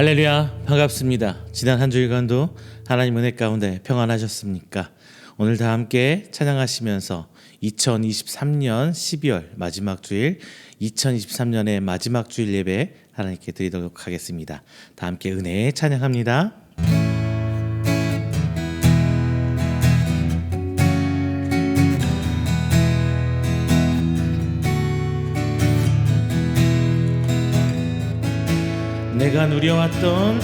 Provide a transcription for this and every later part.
할렐루야, 반갑습니다. 지난 한 주일간도 하나님 은혜 가운데 평안하셨습니까? 오늘 다 함께 찬양하시면서 2023년 12월 마지막 주일, 2023년의 마지막 주일 예배 하나님께 드리도록 하겠습니다. 다 함께 은혜에 찬양합니다. 내가 누려왔던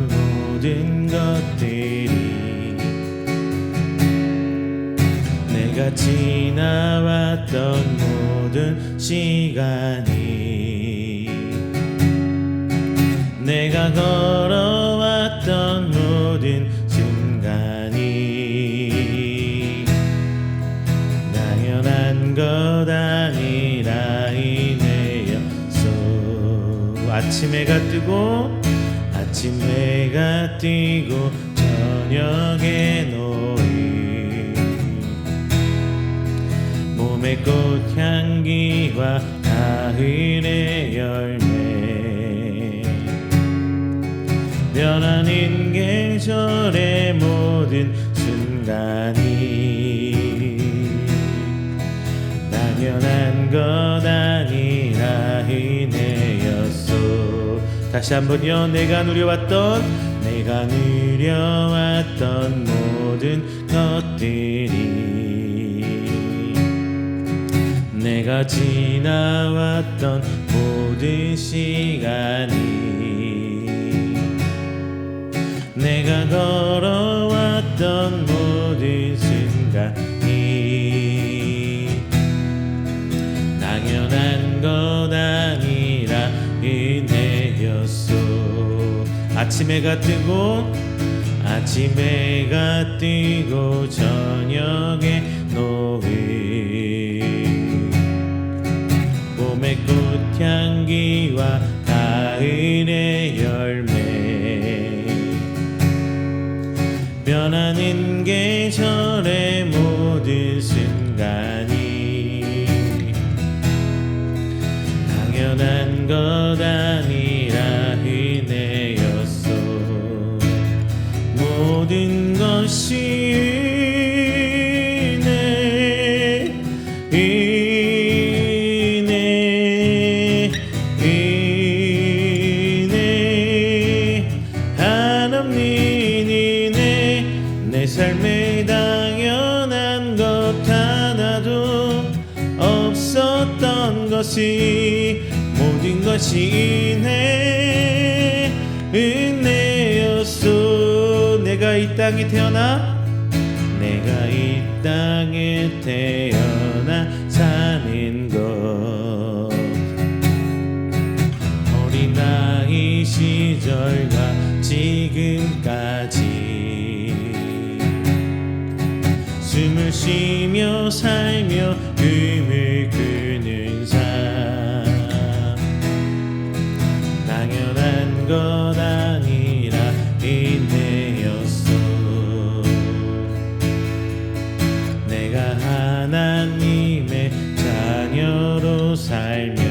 모든 것들이 내가 지나왔던 모든 시간이 내가 걸어왔던 모든 순간이 당연한 것 아니라 아침 해가 뜨고 저녁에 놓인 몸의 꽃향기와 가을의 열매 변하는 계절의 모든 순간이 당연한 것 아니라 은혜였소. 다시 한번요. 내가 누려왔던 모든 것들이 내가 지나왔던 모든 시간이 내가 걸어왔던 모든 순간이 당연한 것 아니라 은혜였소. 아침 해가 뜨고 저녁에 놓인 봄의 꽃향기와 가을의 열매 변하는 계절의 모든 순간이 당연한 것 아니라 은혜였소. 모든 것이 은혜 한없는 은혜 내 삶에 당연한 것 하나도 없었던 것이 모든 것이 은혜였소. 내가 이 땅에 태어나 사는 것 어린아이 시절과 지금까지 숨을 쉬며 살며 꿈을 꾸는 삶 당연한 것 아니라 은혜였소. 내가 하나님의 자녀로 살며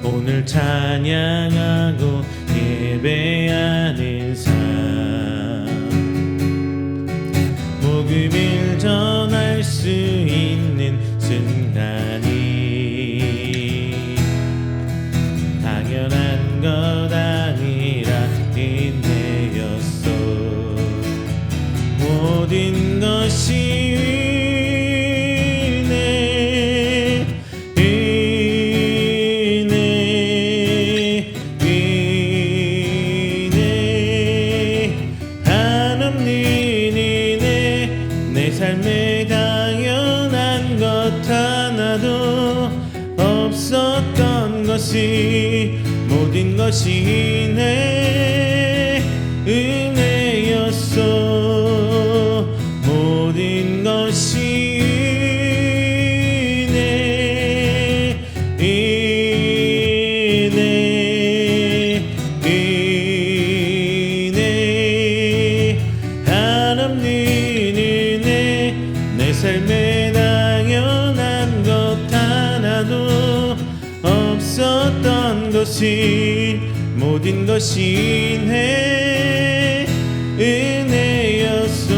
오늘 찬양하고 예배하는 삶 복음을 전할 수 있는 순간이 당연한 것 아니라 은혜였소. 모든 것이 은혜 한없는 은혜 내 삶에 당연한 것 하나도 없었던 것이 모든 것이 은혜였소. 모든 것이 은혜 한없는 은혜 내 삶에 당연한 것 하나도 모든 것이 내 은혜였소.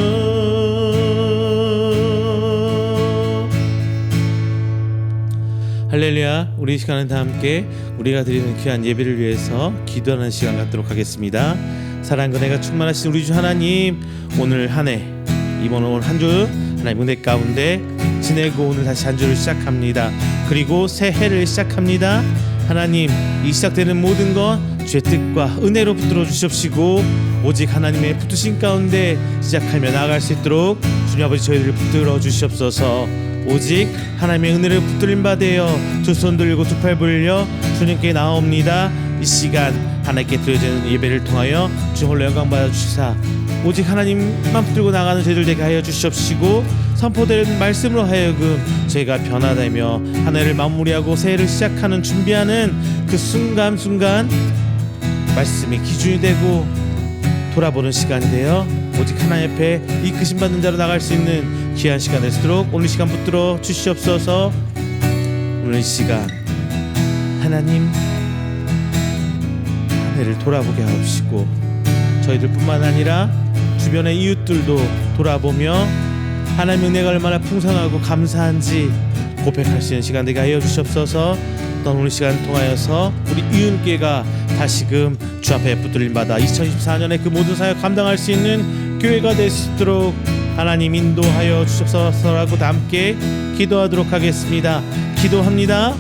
할렐루야. 우리 이 시간은 다 함께 우리가 드리는 귀한 예배를 위해서 기도하는 시간 갖도록 하겠습니다. 사랑과 은혜가 충만하신 우리 주 하나님, 오늘 한 해, 이번 올 한 주 하나님 은혜 가운데 지내고 오늘 다시 한 주를 시작합니다. 그리고 새 해를 시작합니다. 하나님, 이 시작되는 모든 것 주의 뜻과 은혜로 붙들어 주시옵시고, 오직 하나님의 붙드신 가운데 시작하며 나아갈 수 있도록 주님 아버지 저희들을 붙들어 주시옵소서. 오직 하나님의 은혜를 붙들림 받으여 두 손 들고 두 팔 벌려 주님께 나옵니다. 이 시간 하나님께 드려지는 예배를 통하여 주 홀로 영광 받아 주시사, 오직 하나님만 붙들고 나가는 저희들 되게 하여 주시옵시고, 선포되는 말씀으로 하여금 저희가 변화되며 한 해를 마무리하고 새해를 시작하는 준비하는 그 순간순간 말씀이 기준이 되고 돌아보는 시간이 되어 오직 하나님 앞에 이끄심 받는 자로 나갈 수 있는 귀한 시간 되도록 오늘 시간 붙들어 주시옵소서. 오늘 이 시간 하나님 한 해를 돌아보게 하옵시고, 저희들뿐만 아니라 주변의 이웃들도 돌아보며 하나님의 은혜가 얼마나 풍성하고 감사한지 고백할 수 있는 시간 되게 하여 주시옵소서. 또 오늘 시간 통하여서 우리 이웃께가 다시금 주 앞에 붙들림 받아 2024년에 그 모든 사역 감당할 수 있는 교회가 될 수 있도록 하나님 인도하여 주시옵소서라고 다 함께 기도하도록 하겠습니다. 기도합니다.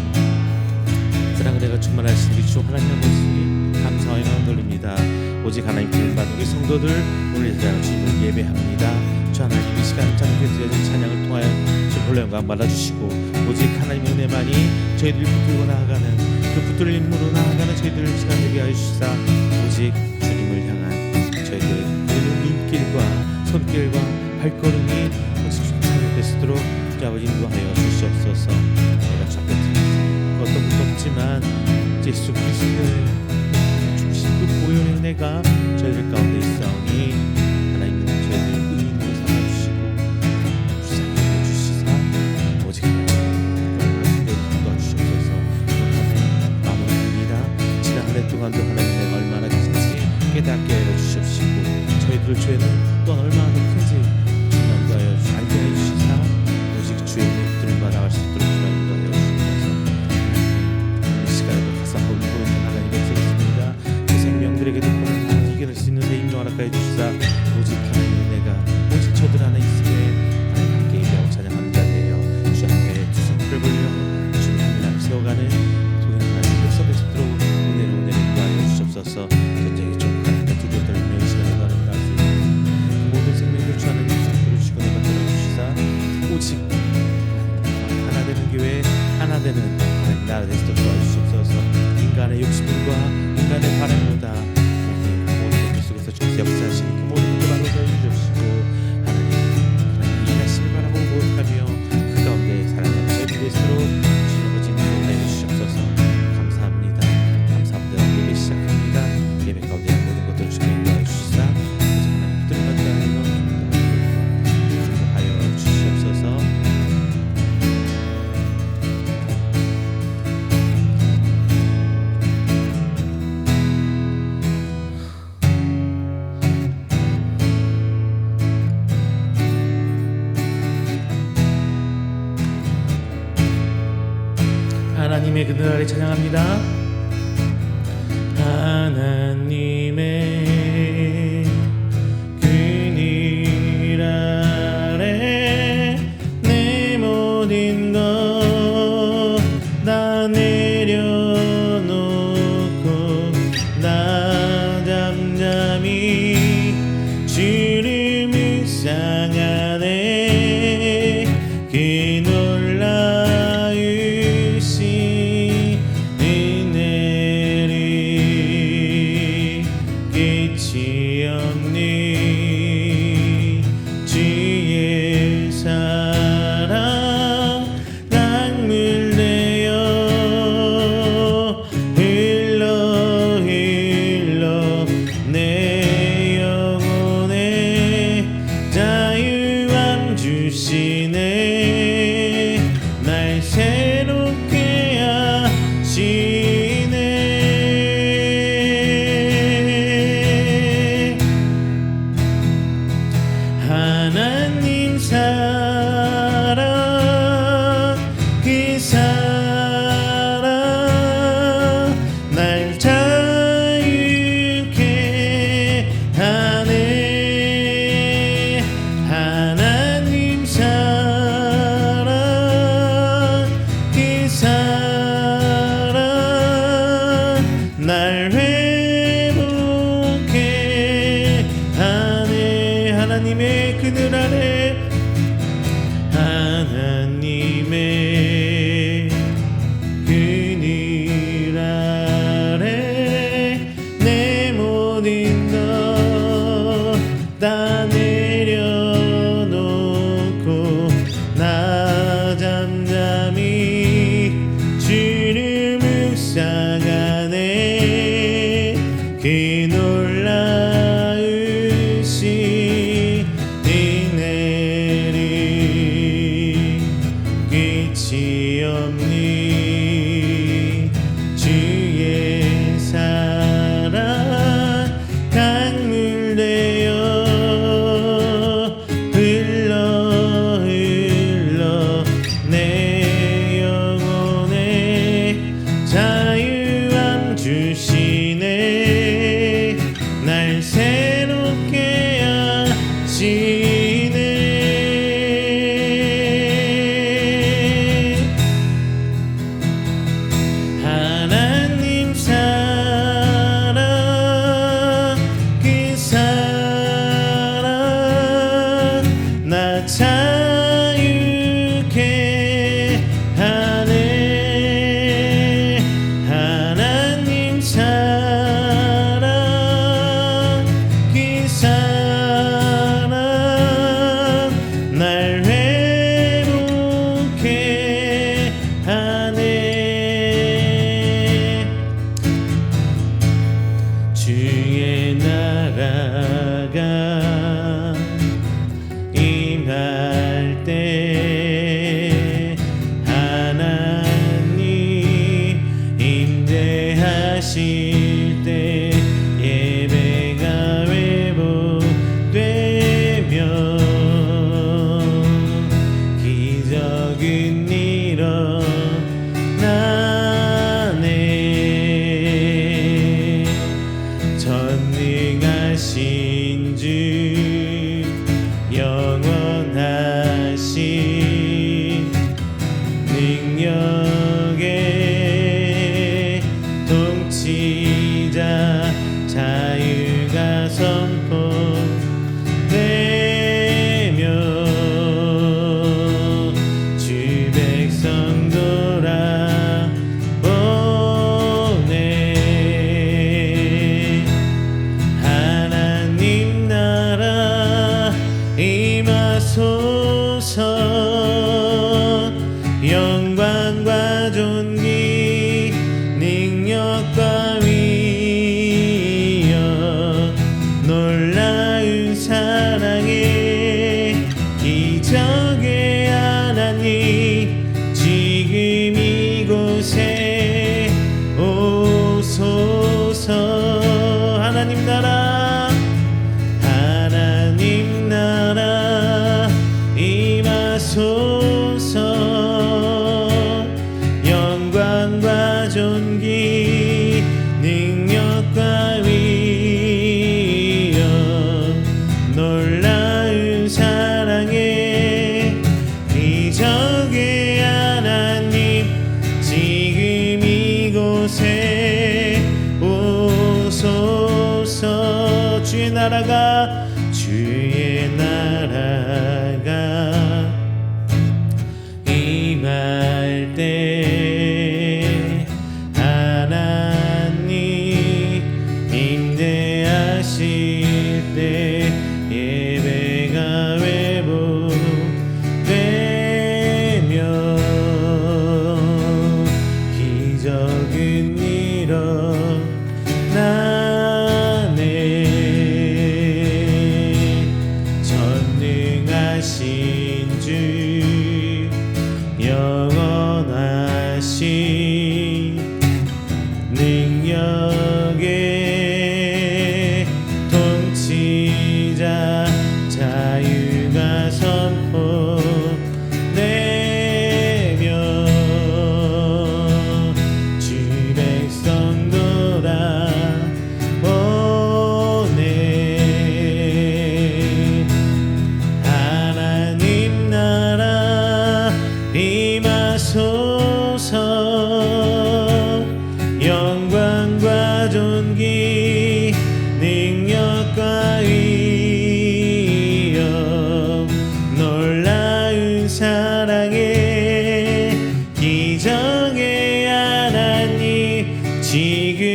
사랑 은혜가 충만하신 우리 주 하나님 아버지, 감사와 영광 돌립니다. 오직 하나님 길 받은 우리 성도들 오늘 이제 주님을 예배합니다. 주 하나님 이 시간 찬양에 드려진 찬양을 통하여 주 홀로 영광 받아주시고, 오직 하나님의 은혜만이 저희들이 붙들고 나아가는 그 붙들림으로 나아가는 저희들 시간 되게 하여 주시사, 오직 주님을 향한 저희들의 모든 눈길과 손길과 발걸음이 오직 주님을 뵙도록 주 아버지 인도하여 주시옵소서. 내가 주 앞에 드리는 어떤 것도 없지만 예수 그리스도의 주신 그 보혈의 은혜가 저희들 가운데 있사오니 하나님은 저희들 의인으로 삼아주시고 불쌍히 여겨주시사, 오직 하나님의 도와주시옵소서. 오늘 마무리합니다. 지난 한 해 동안도 하나님의 은혜가 얼마나 크신지 깨닫게 하여 주시옵시고, 저희들 죄는 또한 얼마나 더 큰지 주님도 하여 알게 해주시사, 오직 주의 은혜를 받아갈 수 있도록 주님도 하여 주시옵소서. 이 시간에도 가사하고 있는 하나님의 되겠습니다. 그 생명들에게도 보는 이겨낼 수 있는 새 힘도 허락하여 주시사, 오직 하나님의 은혜가 오직 저들 안에 있으에 하나님 함께 예배하고 찬양하는 자리에요. 주 앞에 두 손을 벌려 주님 앞에 세워가는 동행 하나님의 섭에 서도록 은혜로 인도하여 주시옵소서. 전쟁의 족하니까 두려워 떨리며 이 시간에 나를 나갈 수 있는 모든 생명들 주 하나님 상태로 주시고 만들어 주시사, 오직 하나 되는 교회, 하나 되는 하나님 나라 되시도록 도와주시옵소서. 인간의 욕심과 인간의 바람보다 모든 것 속에서 주께서 역사하시는 그 모든 것을 바로 해주시옵시고, 하나님 일하심을 바라고 고백하며 그 가운데 살아가는 저희들 위해서로 주님 아버지 인도해 주시옵소서. 감사합니다. 감사합니다. 예배 시작합니다. 예배 가운데 모든 것들을 주께 인도해 주시사, 하나님 붙들어 인도하여 주시옵소서. 하나님의 그늘 아래 찬양합니다. 하나님의 그늘 아래 내 모든 것 다 내려놓고 나 잠잠히 주를 묵상하네. 그 놀라우신 은혜 날 회복해 하네. 하나님의 그늘 아래, 하나님의 그늘 아래 내 모든 것 다 내려놓고 나 잠잠히 주를 묵상하네. 그 놀라우신 은혜를 끝이 없는 주의 사랑 강물 되어 흘러 흘러 내 영혼에 자유함 주시네. 날 새롭게 하시네. 하나님 사랑, 그 사랑 나 자유케 하네. 하나님 사랑, 그 사랑 날 회복해 하네. 주의 나라가 임할 때 하나님 임재하실 때 예배가 회복되며 기적은 일어나네. 전능하신 주 영원하신 능력의 통치자 자유가 선포되며 주 백성 돌아보네. 하나님 나라 임하소서. 영광과 존귀 능력과 위엄 놀라운 사랑에 기적의 하나님 지금 이곳에 오소서. 하나님 나라, 하나님 나라 임하소서. 영광과 존귀 능력과 위엄 놀라운 사랑에 기적의 하나님 지금 이곳에 오소서. 주의 나라가 임할 때 하나님 임재하실 때 예배가 회복되며 기적은 일어나네.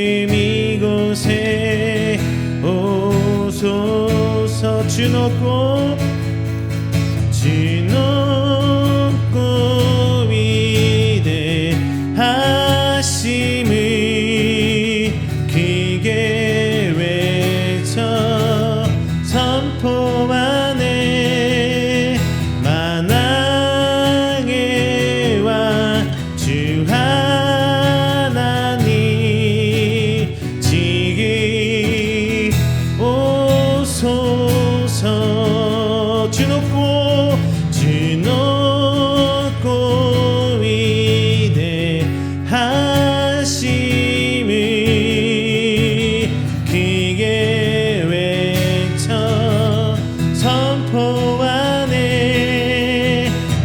이곳에 오소서. 주 높고 위대하심을 크게 외쳐 선포하네. 만왕의 왕 주 하나님 지금 오소서. 주 높고 위대하심을 크게 외쳐 선포하네.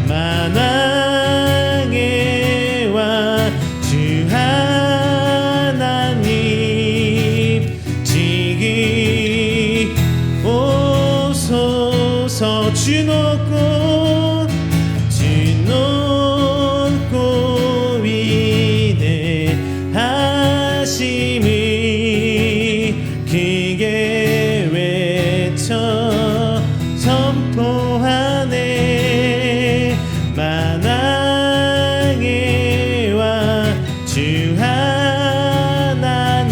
만왕의 왕 주 하나님 지금 오소서. 주 높고 위대하심을 크게 외쳐 선포하네. 만왕의 왕 주 하나님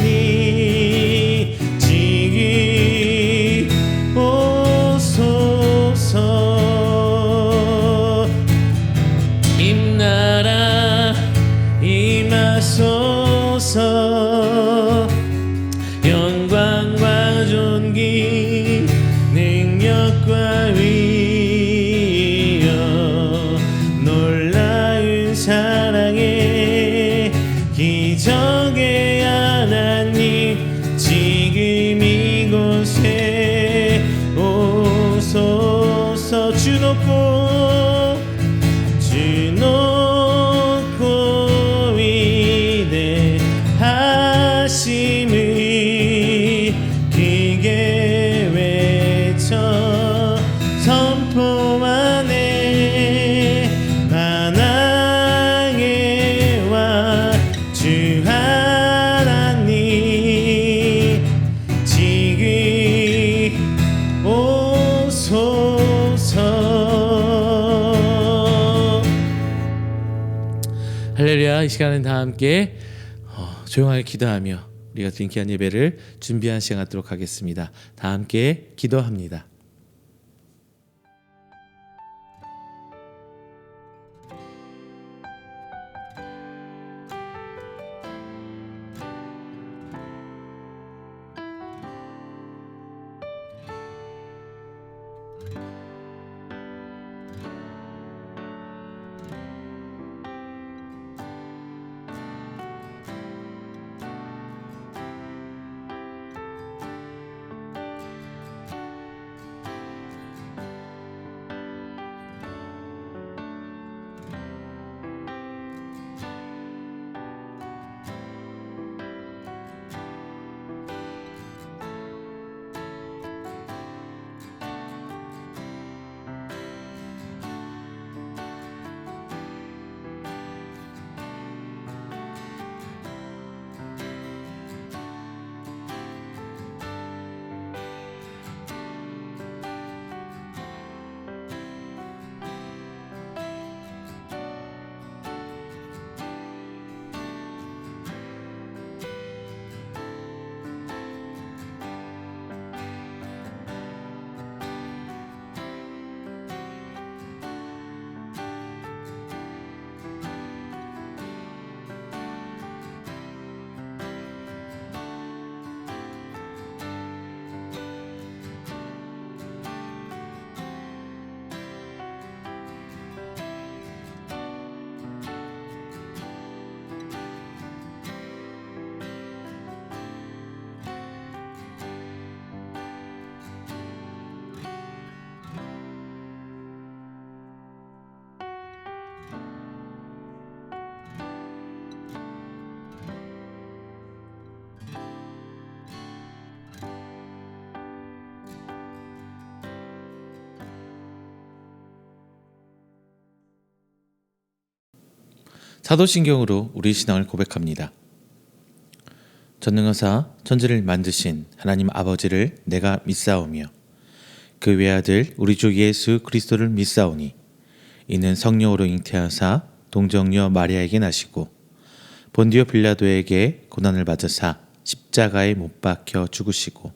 지금 오소서. 임나라 임하소서. 영광과 존귀 능력과 위엄 놀라운 사랑의 기적의 하나님 지금 이곳에 오소서. 주 높고 위대하심을 크게 외쳐 선포하네. 만왕의 왕 주 하나님 지금 오소서. 할렐루야. 이 시간은 다 함께 조용하게 기도하며 우리가 드린 귀한 예배를 준비한 시간 갖도록 하겠습니다. 다 함께 기도합니다. 사도신경으로 우리 신앙을 고백합니다. 전능하사 천지를 만드신 하나님 아버지를 내가 믿사오며 그 외아들 우리 주 예수 그리스도를 믿사오니 이는 성령으로 잉태하사 동정녀 마리아에게 나시고 본디오 빌라도에게 고난을 받으사 십자가에 못 박혀 죽으시고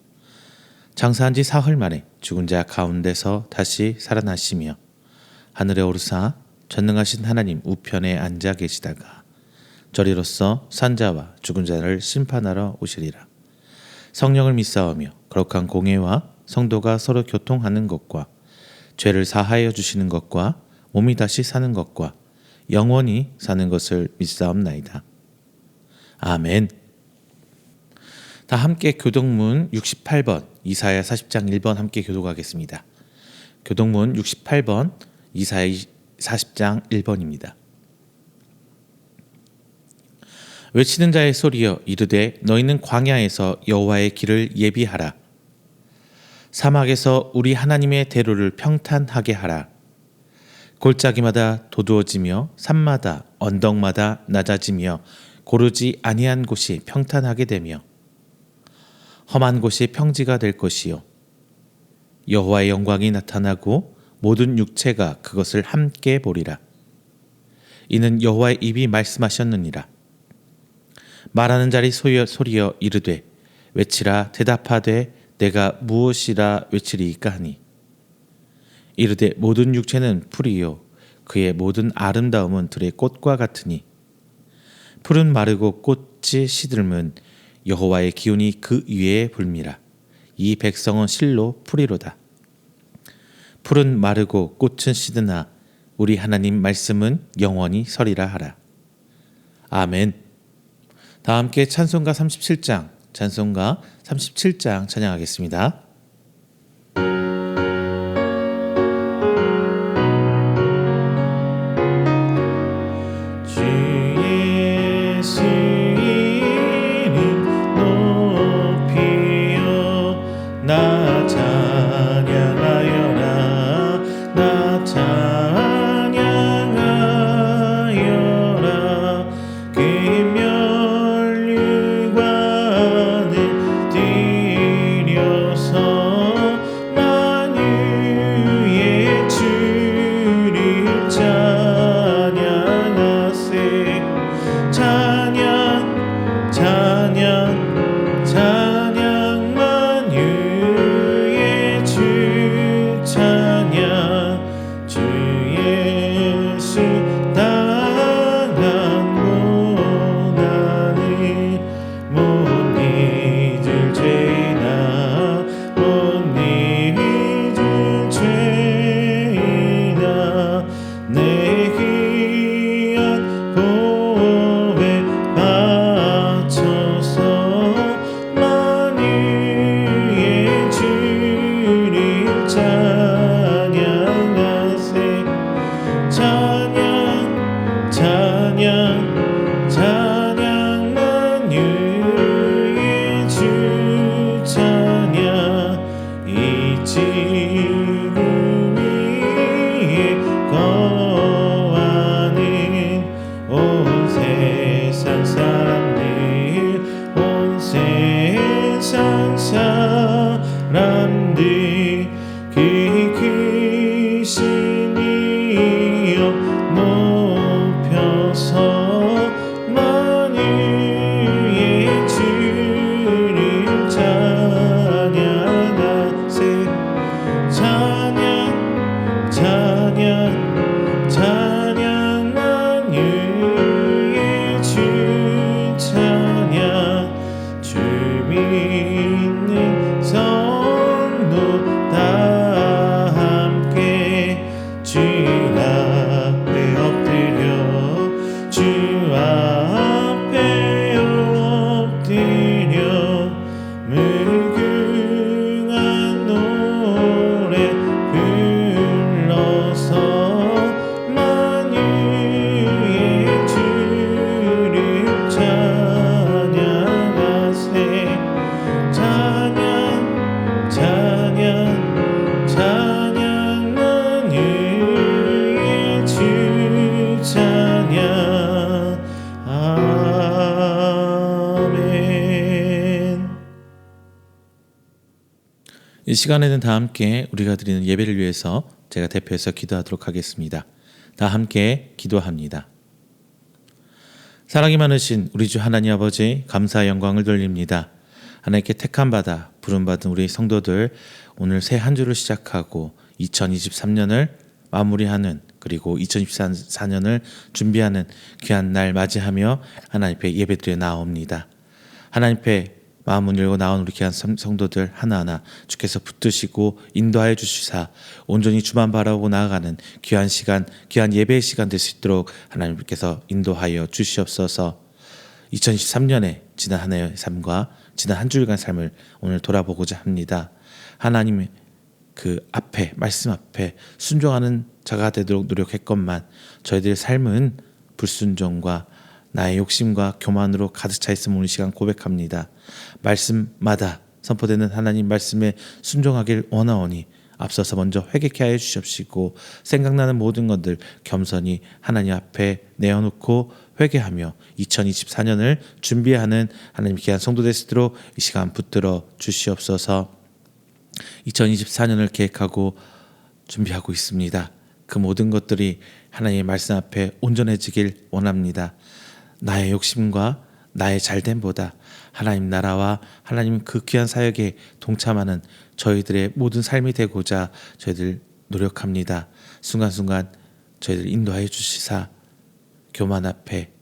장사한 지 사흘 만에 죽은 자 가운데서 다시 살아나시며 하늘에 오르사 전능하신 하나님 우편에 앉아 계시다가 저리로서 산자와 죽은 자를 심판하러 오시리라. 성령을 믿사오며 거룩한 공예와 성도가 서로 교통하는 것과 죄를 사하여 주시는 것과 몸이 다시 사는 것과 영원히 사는 것을 믿사옵나이다. 아멘. 다 함께 교동문 68번 이사야 40장 1번 함께 교독하겠습니다. 교동문 68번 이사야 40장 1번입니다. 외치는 자의 소리여 이르되 너희는 광야에서 여호와의 길을 예비하라. 사막에서 우리 하나님의 대로를 평탄하게 하라. 골짜기마다 도두어지며 산마다 언덕마다 낮아지며 고르지 아니한 곳이 평탄하게 되며 험한 곳이 평지가 될 것이요 여호와의 영광이 나타나고 모든 육체가 그것을 함께 보리라. 이는 여호와의 입이 말씀하셨느니라. 말하는 자리 소리여 이르되 외치라. 대답하되 내가 무엇이라 외치리이까 하니 이르되 모든 육체는 풀이요 그의 모든 아름다움은 들의 꽃과 같으니 풀은 마르고 꽃이 시들면 여호와의 기운이 그 위에 불미라. 이 백성은 실로 풀이로다. 풀은 마르고 꽃은 시드나 우리 하나님 말씀은 영원히 서리라 하라. 아멘. 다 함께 찬송가 37장 찬양하겠습니다. 나 찬양하여라. 나 찬양하여라. 김멸류관을 드려서 만유의 주를 찬양하세. 찬양 찬양 찬양 만유의 주 찬양. 주 예수 당한 고난을 못 잊을 죄나 못 잊을 죄나 내 귀한 보배 바쳐서 만유의 주를 찬양하세. 찬양 찬양 찬양 만유의 주 찬양. 이 지구 위에 거하는 온 세상 사람들 온 세상 사람들 그 크신 이여 높여서 만유의 주를 찬양하세. 찬양 찬양 찬양 만유의 주 찬양. 주 믿는 성도 다 함께 주 앞에 엎드려 주 앞에 엎드려 무궁한 노래 불러서 만유의 주를 찬양하세. 이 시간에는 다 함께 우리가 드리는 예배를 위해서 제가 대표해서 기도하도록 하겠습니다. 다 함께 기도합니다. 사랑이 많으신 우리 주 하나님 아버지, 감사의 영광을 돌립니다. 하나님께 택함받아 부름받은 우리 성도들, 오늘 새 한 주를 시작하고 2023년을 마무리하는, 그리고 2024년을 준비하는 귀한 날 맞이하며 하나님 앞에 예배드려 나옵니다. 하나님 앞에 마음을 열고 나온 우리 귀한 성도들 하나하나 주께서 붙드시고 인도하여 주시사 온전히 주만 바라보고 나아가는 귀한 시간, 귀한 예배의 시간 될 수 있도록 하나님께서 인도하여 주시옵소서. 2023년에 지난 한 해의 삶과 지난 한 주일간 삶을 오늘 돌아보고자 합니다. 하나님의 그 앞에, 말씀 앞에 순종하는 자가 되도록 노력했건만 저희들의 삶은 불순종과 나의 욕심과 교만으로 가득 차 있음을 오늘 시간 고백합니다. 말씀마다 선포되는 하나님 말씀에 순종하길 원하오니 앞서서 먼저 회개케 하여 주시옵시고, 생각나는 모든 것들 겸손히 하나님 앞에 내어놓고 회개하며 2024년을 준비하는 하나님 귀한 성도 될 수 있도록 이 시간 붙들어 주시옵소서. 2024년을 계획하고 준비하고 있습니다. 그 모든 것들이 하나님의 말씀 앞에 온전해지길 원합니다. 나의 욕심과 나의 잘됨보다 하나님 나라와 하나님 그 귀한 사역에 동참하는 저희들의 모든 삶이 되고자 저희들 노력합니다. 순간순간 저희들 인도하여 주시사 교만 앞에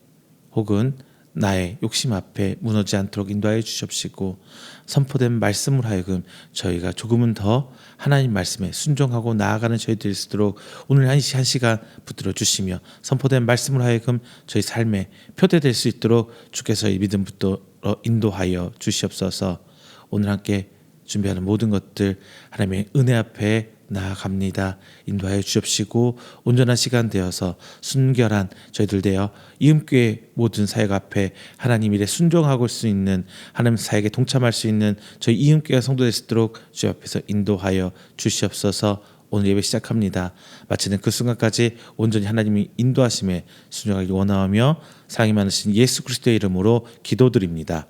혹은 나의 욕심 앞에 무너지지 않도록 인도하여 주시옵시고, 선포된 말씀을 하여금 저희가 조금은 더 하나님 말씀에 순종하고 나아가는 저희들이 있도록 오늘 한 시간 붙들어 주시며, 선포된 말씀을 하여금 저희 삶에 표대될 수 있도록 주께서 이 믿음부터 인도하여 주시옵소서. 오늘 함께 준비하는 모든 것들 하나님의 은혜 앞에 나아갑니다. 인도하여 주옵시고 온전한 시간 되어서 순결한 저희들 되어 이음교회 모든 사역 앞에 하나님 일에 순종하고 수 있는, 하나님 사역에 동참할 수 있는 저희 이음교회 성도 될 수 있도록 주 앞에서 인도하여 주시옵소서. 오늘 예배 시작합니다. 마치는 그 순간까지 온전히 하나님이 인도하심에 순종하기 원하며 사랑이 많으신 예수 그리스도의 이름으로 기도드립니다.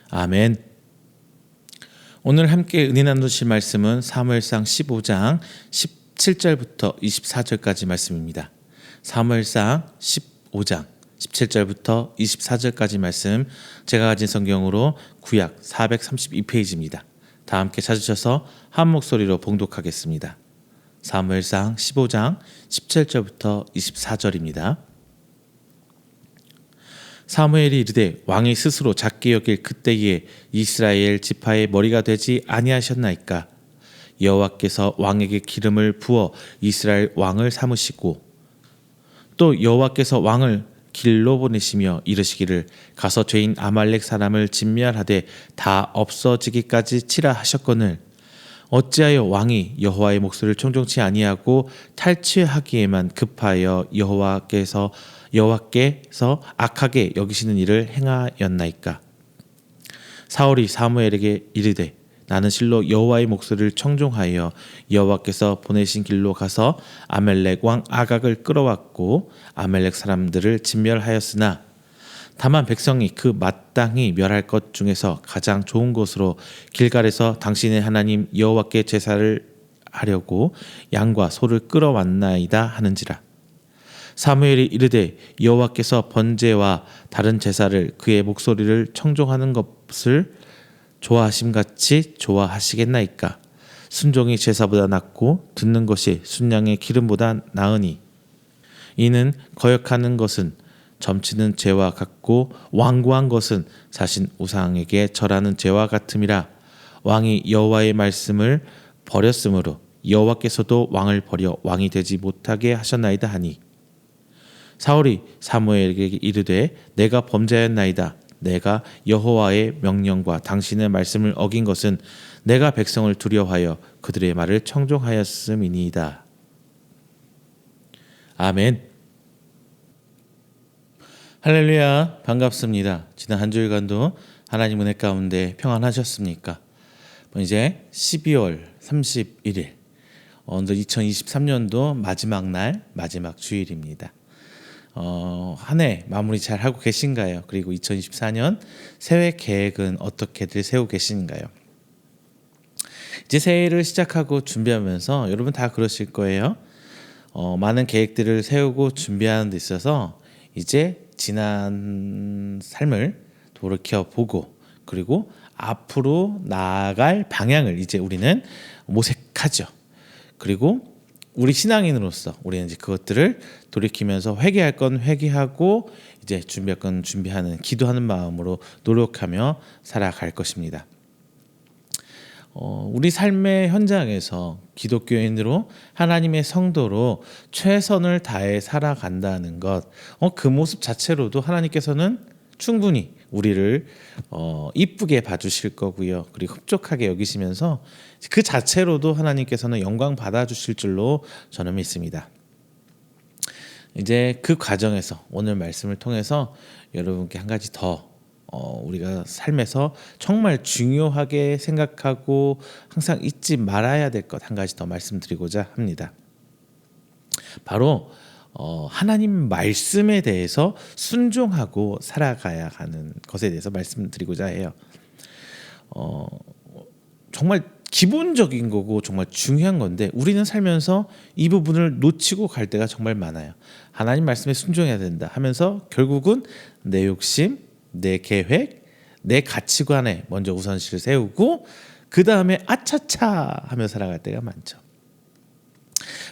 아멘. 오늘 함께 은혜 나누실 말씀은 사무엘상 15장 17절부터 24절까지 말씀입니다. 사무엘상 15장 17절부터 24절까지 말씀, 제가 가진 성경으로 구약 432페이지입니다. 다 함께 찾으셔서 한 목소리로 봉독하겠습니다. 사무엘상 15장 17절부터 24절입니다. 사무엘이 이르되 왕이 스스로 작게 여길 그때에 이스라엘 지파의 머리가 되지 아니하셨나이까. 여호와께서 왕에게 기름을 부어 이스라엘 왕을 삼으시고, 또 여호와께서 왕을 길로 보내시며 이르시기를 가서 죄인 아말렉 사람을 진멸하되 다 없어지기까지 치라 하셨거늘, 어찌하여 왕이 여호와의 목소리를 청종치 아니하고 탈취하기에만 급하여 여호와께서 악하게 여기시는 일을 행하였나이까. 사울이 사무엘에게 이르되 나는 실로 여호와의 목소리를 청종하여 여호와께서 보내신 길로 가서 아말렉 왕 아각을 끌어왔고 아말렉 사람들을 진멸하였으나, 다만 백성이 그 마땅히 멸할 것 중에서 가장 좋은 것으로 길갈에서 당신의 하나님 여호와께 제사를 하려고 양과 소를 끌어왔나이다 하는지라. 사무엘이 이르되 여호와께서 번제와 다른 제사를 그의 목소리를 청종하는 것을 좋아하심같이 좋아하시겠나이까. 순종이 제사보다 낫고 듣는 것이 순양의 기름보다 나으니, 이는 거역하는 것은 점치는 죄와 같고 완고한 것은 사신 우상에게 절하는 죄와 같음이라. 왕이 여호와의 말씀을 버렸으므로 여호와께서도 왕을 버려 왕이 되지 못하게 하셨나이다 하니, 사울이 사무엘에게 이르되 내가 범죄하였나이다. 내가 여호와의 명령과 당신의 말씀을 어긴 것은 내가 백성을 두려워하여 그들의 말을 청종하였음이니이다. 아멘. 할렐루야, 반갑습니다. 지난 한 주일간도 하나님 은혜 가운데 평안하셨습니까? 이제 12월 31일, 오늘 2023년도 마지막 날, 마지막 주일입니다. 한 해 마무리 잘 하고 계신가요? 그리고 2024년 새해 계획은 어떻게들 세우고 계신가요? 이제 새해를 시작하고 준비하면서 여러분 다 그러실 거예요. 많은 계획들을 세우고 준비하는 데 있어서 이제 지난 삶을 돌이켜 보고 그리고 앞으로 나아갈 방향을 이제 우리는 모색하죠. 그리고 우리 신앙인으로서 우리는 이제 그것들을 돌이키면서 회개할 건 회개하고 이제 준비할 건 준비하는 기도하는 마음으로 노력하며 살아갈 것입니다. 우리 삶의 현장에서 기독교인으로 하나님의 성도로 최선을 다해 살아간다는 것, 그 모습 자체로도 하나님께서는 충분히 우리를 이쁘게 봐주실 거고요. 그리고 흡족하게 여기시면서 그 자체로도 하나님께서는 영광 받아주실 줄로 저는 믿습니다. 이제 그 과정에서 오늘 말씀을 통해서 여러분께 한 가지 더 우리가 삶에서 정말 중요하게 생각하고 항상 잊지 말아야 될 것 한 가지 더 말씀드리고자 합니다. 바로 하나님 말씀에 대해서 순종하고 살아가야 하는 것에 대해서 말씀드리고자 해요. 정말 기본적인 거고 정말 중요한 건데 우리는 살면서 이 부분을 놓치고 갈 때가 정말 많아요. 하나님 말씀에 순종해야 된다 하면서 결국은 내 욕심, 내 계획, 내 가치관에 먼저 우선시를 세우고 그 다음에 아차차 하며 살아갈 때가 많죠.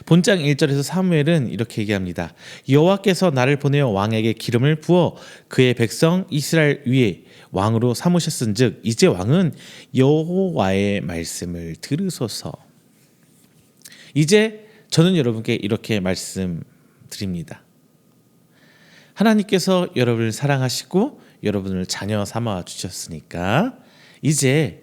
본장 1절에서 사무엘은 이렇게 얘기합니다. 여호와께서 나를 보내어 왕에게 기름을 부어 그의 백성 이스라엘 위에 왕으로 삼으셨은즉 이제 왕은 여호와의 말씀을 들으소서. 이제 저는 여러분께 이렇게 말씀드립니다. 하나님께서 여러분을 사랑하시고 여러분을 자녀 삼아 주셨으니까 이제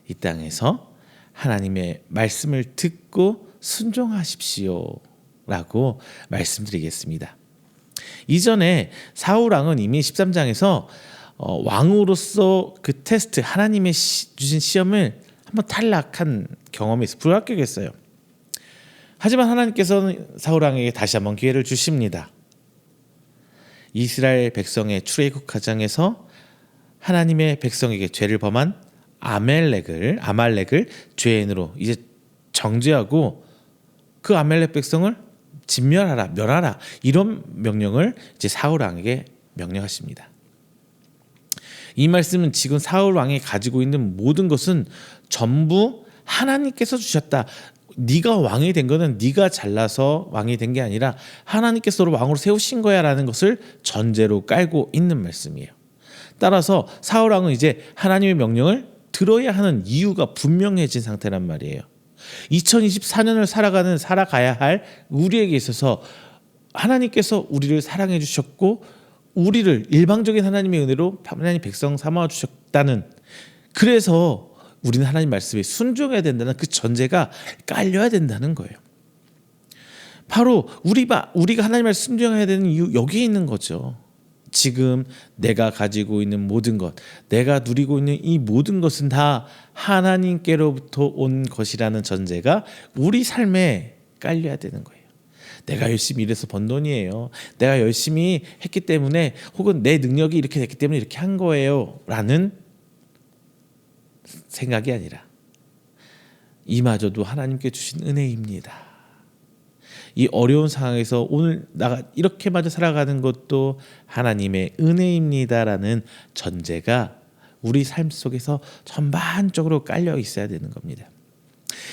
이 땅에서 하나님의 말씀을 듣고 순종하십시오 라고 말씀드리겠습니다. 이전에 사울 왕은 이미 13장에서 왕으로서 그 테스트 하나님의 주신 시험을 한번 탈락한 경험이 있어 불합격했어요. 하지만 하나님께서는 사울 왕에게 다시 한번 기회를 주십니다. 이스라엘 백성의 출애굽 과정에서 하나님의 백성에게 죄를 범한 아말렉을 죄인으로 이제 정죄하고 그 아말렉 백성을 진멸하라, 멸하라 이런 명령을 이제 사울 왕에게 명령하십니다. 이 말씀은 지금 사울 왕이 가지고 있는 모든 것은 전부 하나님께서 주셨다. 네가 왕이 된 거는 네가 잘나서 왕이 된 게 아니라 하나님께서 너를 왕으로 세우신 거야라는 것을 전제로 깔고 있는 말씀이에요. 따라서 사울 왕은 이제 하나님의 명령을 들어야 하는 이유가 분명해진 상태란 말이에요. 2024년을 살아가야 할 우리에게 있어서 하나님께서 우리를 사랑해 주셨고 우리를 일방적인 하나님의 은혜로 하나님 백성 삼아 주셨다는, 그래서 우리는 하나님 말씀에 순종해야 된다는 그 전제가 깔려야 된다는 거예요. 바로 우리가 하나님 말씀 순종해야 되는 이유 여기에 있는 거죠. 지금 내가 가지고 있는 모든 것, 내가 누리고 있는 이 모든 것은 다 하나님께로부터 온 것이라는 전제가 우리 삶에 깔려야 되는 거예요. 내가 열심히 일해서 번 돈이에요. 내가 열심히 했기 때문에 혹은 내 능력이 이렇게 됐기 때문에 이렇게 한 거예요 라는 생각이 아니라 이마저도 하나님께 주신 은혜입니다. 이 어려운 상황에서 오늘 나가 이렇게 마저 살아가는 것도 하나님의 은혜입니다라는 전제가 우리 삶 속에서 전반적으로 깔려 있어야 되는 겁니다.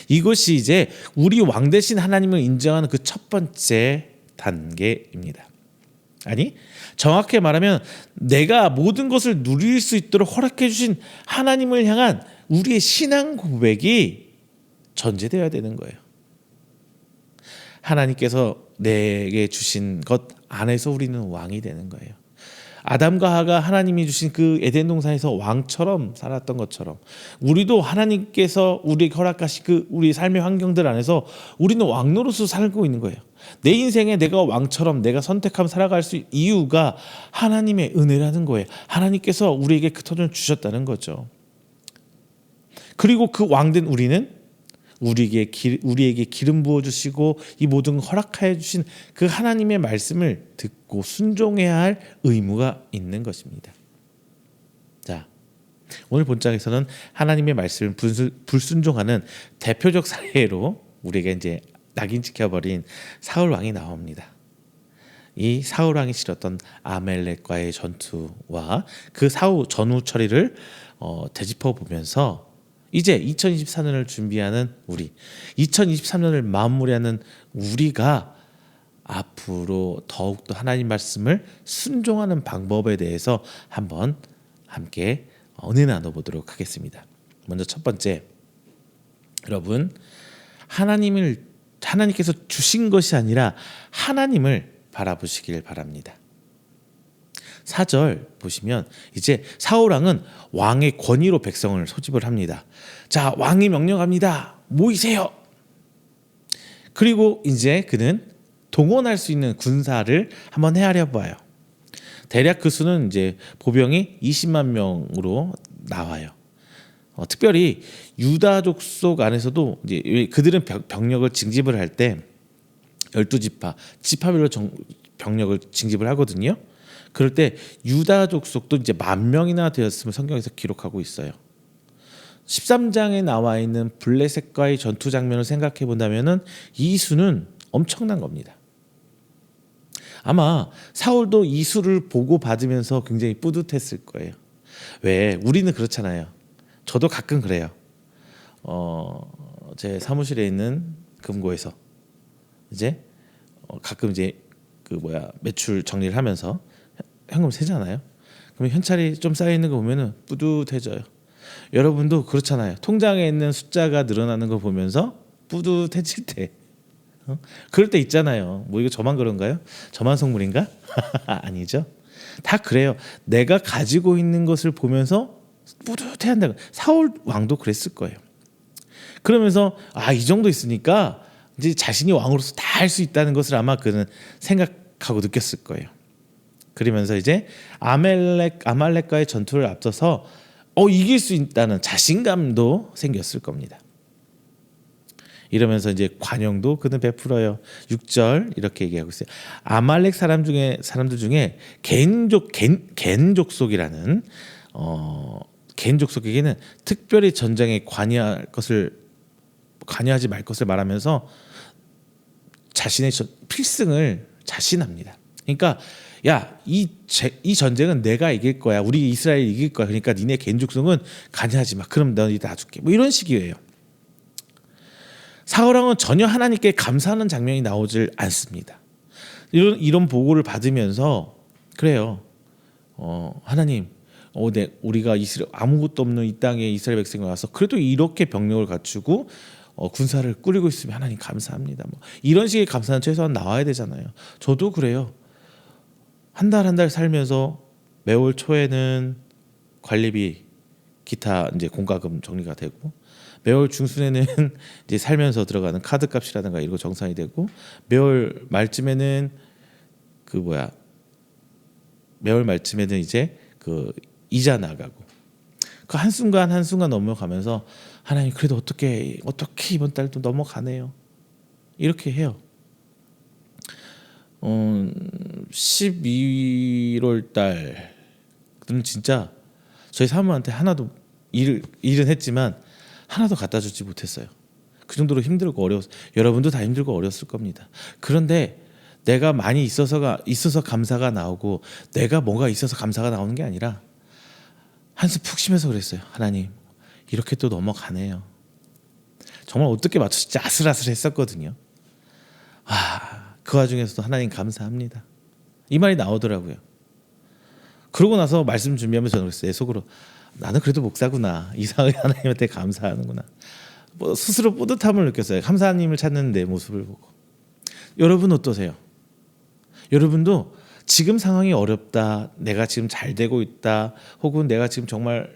이것이 이제 우리 왕 대신 하나님을 인정하는 그 첫 번째 단계입니다. 아니, 정확히 말하면 내가 모든 것을 누릴 수 있도록 허락해 주신 하나님을 향한 우리의 신앙 고백이 전제되어야 되는 거예요. 하나님께서 내게 주신 것 안에서 우리는 왕이 되는 거예요. 아담과 하가 하나님이 주신 그 에덴 동산에서 왕처럼 살았던 것처럼 우리도 하나님께서 우리에게 허락하신 그 우리 삶의 환경들 안에서 우리는 왕노릇으로 살고 있는 거예요. 내 인생에 내가 왕처럼 내가 선택하면 살아갈 수 있는 이유가 하나님의 은혜라는 거예요. 하나님께서 우리에게 그 터전을 주셨다는 거죠. 그리고 그 왕된 우리는 우리에게 기름 부어주시고 이 모든 걸 허락하여 주신 그 하나님의 말씀을 듣고 순종해야 할 의무가 있는 것입니다. 자, 오늘 본장에서는 하나님의 말씀을 불순종하는 대표적 사례로 우리에게 이제 낙인 찍혀버린 사울 왕이 나옵니다. 이 사울 왕이 치렀던 아멜렉과의 전투와 그 사후 전후 처리를 되짚어 보면서 이제 2024년을 준비하는 우리, 2023년을 마무리하는 우리가 앞으로 더욱더 하나님 말씀을 순종하는 방법에 대해서 한번 함께 은혜 나눠보도록 하겠습니다. 먼저 첫 번째, 여러분, 하나님께서 주신 것이 아니라 하나님을 바라보시길 바랍니다. 4절 보시면 이제 사울 왕은 왕의 권위로 백성을 소집을 합니다. 자, 왕이 명령합니다. 모이세요. 그리고 이제 그는 동원할 수 있는 군사를 한번 헤아려 봐요. 대략 그 수는 이제 보병이 20만 명으로 나와요. 특별히 유다 족속 안에서도 이제 그들은 병력을 징집을 할 때 12지파, 지파별로 병력을 징집을 하거든요. 그럴 때 유다 족속도 이제 10,000명이나 되었음을 성경에서 기록하고 있어요. 13장에 나와 있는 블레셋과의 전투 장면을 생각해 본다면은 이 수는 엄청난 겁니다. 아마 사울도 이 수를 보고 받으면서 굉장히 뿌듯했을 거예요. 왜? 우리는 그렇잖아요. 저도 가끔 그래요. 제 사무실에 있는 금고에서 이제 가끔 이제 매출 정리를 하면서 현금 세잖아요. 그러면 현찰이 좀 쌓여 있는 거 보면은 뿌듯해져요. 여러분도 그렇잖아요. 통장에 있는 숫자가 늘어나는 거 보면서 뿌듯해질 때, 그럴 때 있잖아요. 뭐 이거 저만 그런가요? 저만 속물인가? 아니죠. 다 그래요. 내가 가지고 있는 것을 보면서 뿌듯해한다. 사울 왕도 그랬을 거예요. 그러면서 이 정도 있으니까 이제 자신이 왕으로서 다 할 수 있다는 것을 아마 그는 생각하고 느꼈을 거예요. 그러면서 이제 아말렉과의 전투를 앞서서 이길 수 있다는 자신감도 생겼을 겁니다. 이러면서 이제 관용도 그는 베풀어요. 6절 이렇게 얘기하고 있어요. 아말렉 사람들 중에 겐 족속이라는 겐 족속에게는 특별히 전쟁에 관여하지 말 것을 말하면서 자신의 필승을 자신합니다. 그러니까 이 전쟁은 내가 이길 거야. 우리 이스라엘이 이길 거야. 그러니까 니네 겐 족속은 관여하지 마. 그럼 너희 놔줄게. 뭐 이런 식이에요. 사울 왕은 전혀 하나님께 감사하는 장면이 나오질 않습니다. 이런 보고를 받으면서 그래요. 하나님, 우리가 아무것도 없는 이 땅에 이스라엘 백성이 와서 그래도 이렇게 병력을 갖추고 군사를 꾸리고 있으면 하나님 감사합니다. 뭐 이런 식의 감사는 최소한 나와야 되잖아요. 저도 그래요. 한 달 살면서 매월 초에는 관리비, 기타 이제 공과금 정리가 되고, 매월 중순에는 이제 살면서 들어가는 카드값이라든가 이런 거 정산이 되고, 매월 말쯤에는 매월 말쯤에는 이제 그 이자 나가고, 그 한순간 넘어가면서 하나님 그래도 어떻게 이번 달도 넘어가네요. 이렇게 해요. 12월 달은 진짜 저희 사모한테 하나도 일은 했지만 하나도 갖다 주지 못했어요. 그 정도로 힘들고 여러분도 다 힘들고 어려웠을 겁니다. 그런데 내가 많이 있어서 감사가 나오고 내가 뭐가 있어서 감사가 나오는 게 아니라 한숨 푹 쉬면서 그랬어요. 하나님 이렇게 또 넘어가네요. 정말 어떻게 맞출지 아슬아슬했었거든요. 그 와중에서도 하나님 감사합니다. 이 말이 나오더라고요. 그러고 나서 말씀 준비하면서 저는 그랬어요. 내 속으로 나는 그래도 목사구나. 이상하게 하나님한테 감사하는구나. 스스로 뿌듯함을 느꼈어요. 감사님을 찾는 내 모습을 보고. 여러분 어떠세요? 여러분도 지금 상황이 어렵다, 내가 지금 잘 되고 있다, 혹은 내가 지금 정말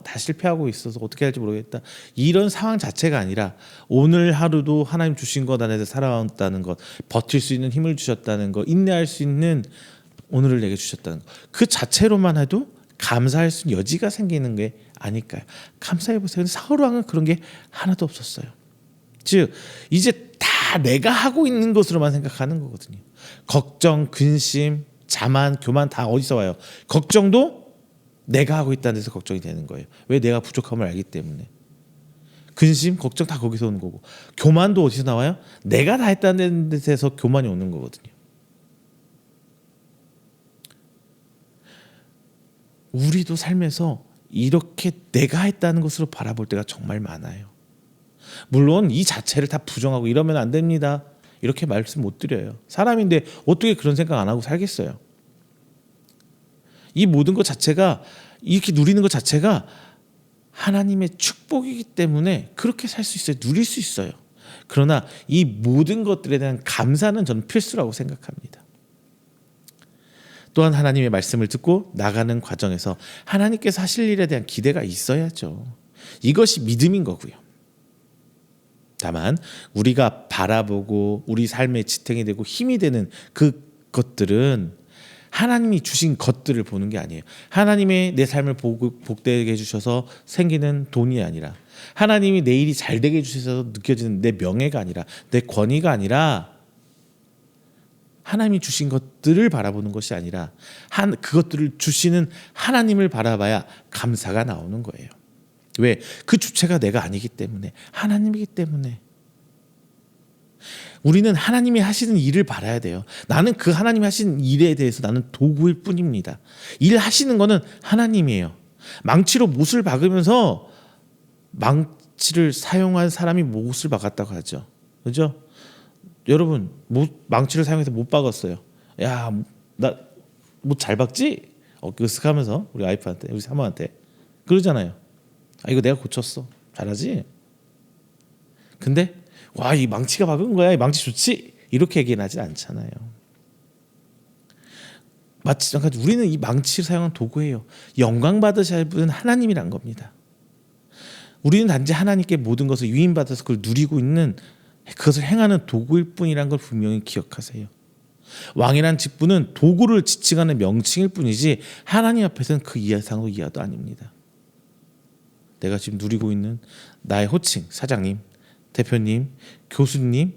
다 실패하고 있어서 어떻게 할지 모르겠다, 이런 상황 자체가 아니라 오늘 하루도 하나님 주신 것 안에서 살아왔다는 것, 버틸 수 있는 힘을 주셨다는 것, 인내할 수 있는 오늘을 내게 주셨다는 것, 그 자체로만 해도 감사할 수 있는 여지가 생기는 게 아닐까요? 감사해 보세요. 근데 사울 왕은 그런 게 하나도 없었어요. 즉 이제 다 내가 하고 있는 것으로만 생각하는 거거든요. 걱정, 근심, 자만, 교만 다 어디서 와요? 걱정도 내가 하고 있다는 데서 걱정이 되는 거예요. 왜? 내가 부족함을 알기 때문에. 근심, 걱정 다 거기서 오는 거고, 교만도 어디서 나와요? 내가 다 했다는 데서 교만이 오는 거거든요. 우리도 삶에서 이렇게 내가 했다는 것으로 바라볼 때가 정말 많아요. 물론 이 자체를 다 부정하고 이러면 안 됩니다, 이렇게 말씀 못 드려요. 사람인데 어떻게 그런 생각 안 하고 살겠어요. 이 모든 것 자체가, 이렇게 누리는 것 자체가 하나님의 축복이기 때문에 그렇게 살 수 있어요. 누릴 수 있어요. 그러나 이 모든 것들에 대한 감사는 저는 필수라고 생각합니다. 또한 하나님의 말씀을 듣고 나가는 과정에서 하나님께서 하실 일에 대한 기대가 있어야죠. 이것이 믿음인 거고요. 다만 우리가 바라보고 우리 삶의 지탱이 되고 힘이 되는 그것들은 하나님이 주신 것들을 보는 게 아니에요. 하나님의 내 삶을 복되게 해주셔서 생기는 돈이 아니라, 하나님이 내 일이 잘 되게 해주셔서 느껴지는 내 명예가 아니라, 내 권위가 아니라, 하나님이 주신 것들을 바라보는 것이 아니라 그것들을 주시는 하나님을 바라봐야 감사가 나오는 거예요. 왜? 그 주체가 내가 아니기 때문에, 하나님이기 때문에. 우리는 하나님이 하시는 일을 바라야 돼요. 나는 그 하나님이 하시는 일에 대해서 나는 도구일 뿐입니다. 일하시는 거는 하나님이에요. 망치로 못을 박으면서 망치를 사용한 사람이 못을 박았다고 하죠. 그죠? 여러분, 망치를 사용해서 못 박았어요. 야, 나 못 잘 박지? 으쓱하면서 우리 와이프한테, 우리 사모한테 그러잖아요. 아, 이거 내가 고쳤어. 잘하지? 근데 와, 이 망치가 박은 거야, 이 망치 좋지? 이렇게 얘기하지 않잖아요. 마찬가지 우리는 이 망치를 사용한 도구예요. 영광 받으셔야 분은 하나님이란 겁니다. 우리는 단지 하나님께 모든 것을 위임받아서 그걸 누리고 있는, 그것을 행하는 도구일 뿐이란 걸 분명히 기억하세요. 왕이란 직분은 도구를 지칭하는 명칭일 뿐이지 하나님 앞에서는 그 이하상도 이하도 아닙니다. 내가 지금 누리고 있는 나의 호칭, 사장님, 대표님, 교수님,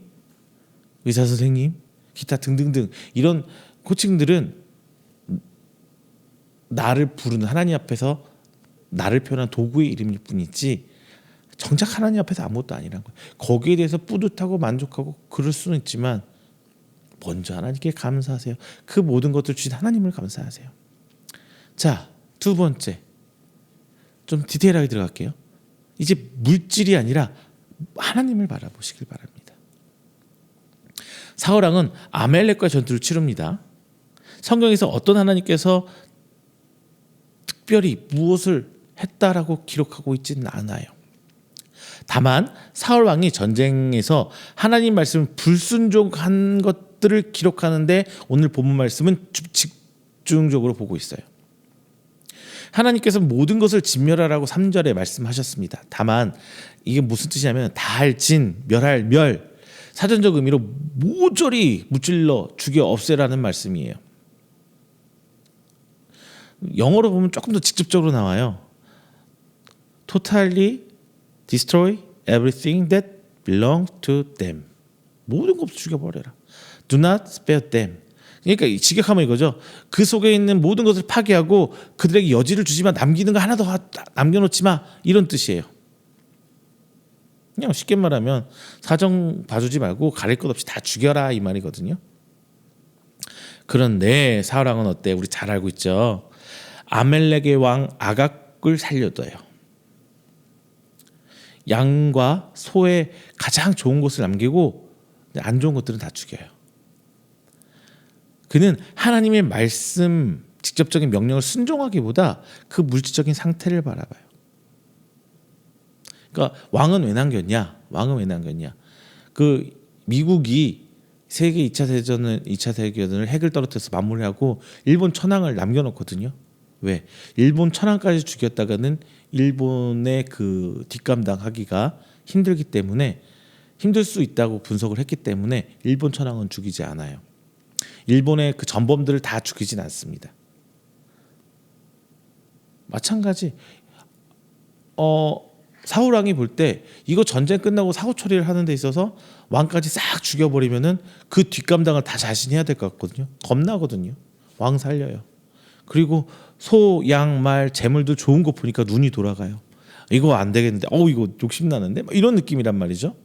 의사 선생님, 기타 등등등, 이런 호칭들은 나를 부르는, 하나님 앞에서 나를 표현한 도구의 이름일 뿐이지 정작 하나님 앞에서 아무것도 아니란 거예요. 거기에 대해서 뿌듯하고 만족하고 그럴 수는 있지만 먼저 하나님께 감사하세요. 그 모든 것들 주신 하나님을 감사하세요. 자, 두 번째, 좀 디테일하게 들어갈게요. 이제 물질이 아니라 하나님을 바라보시길 바랍니다. 사울왕은 아말렉과 전투를 치릅니다. 성경에서 어떤 하나님께서 특별히 무엇을 했다라고 기록하고 있지는 않아요. 다만 사울왕이 전쟁에서 하나님 말씀을 불순종한 것들을 기록하는데 오늘 본문 말씀은 집중적으로 보고 있어요. 하나님께서 모든 것을 진멸하라고 3절에 말씀하셨습니다. 다만 이게 무슨 뜻이냐면 다할 진, 멸할 멸, 사전적 의미로 모조리 무찔러 죽여 없애라는 말씀이에요. 영어로 보면 조금 더 직접적으로 나와요. Totally destroy everything that belongs to them. 모든 것을 죽여버려라. Do not spare them. 그러니까 직역하면 이거죠. 그 속에 있는 모든 것을 파괴하고 그들에게 여지를 주지만 남기는 거 하나도 남겨놓지 마, 이런 뜻이에요. 그냥 쉽게 말하면 사정 봐주지 말고 가릴 것 없이 다 죽여라, 이 말이거든요. 그런데 사울왕은 어때? 우리 잘 알고 있죠. 아말렉의 왕 아각을 살려둬요. 양과 소의 가장 좋은 것을 남기고 안 좋은 것들은 다 죽여요. 그는 하나님의 말씀, 직접적인 명령을 순종하기보다 그 물질적인 상태를 바라봐요. 그러니까 왕은 왜 남겼냐? 그 미국이 세계 2차 대전을 핵을 떨어뜨려서 마무리하고 일본 천황을 남겨놓거든요. 왜? 일본 천황까지 죽였다가는 일본의 그 뒷감당하기가 힘들기 때문에, 힘들 수 있다고 분석을 했기 때문에 일본 천황은 죽이지 않아요. 일본의 그 전범들을 다 죽이진 않습니다. 마찬가지 사울왕이 볼 때 이거 전쟁 끝나고 사후 처리를 하는 데 있어서 왕까지 싹 죽여버리면은 그 뒷감당을 다 자신이 해야 될 것 같거든요. 겁나거든요. 왕 살려요. 그리고 소, 양, 말, 재물도 좋은 거 보니까 눈이 돌아가요. 이거 안 되겠는데, 이거 욕심 나는데, 이런 느낌이란 말이죠.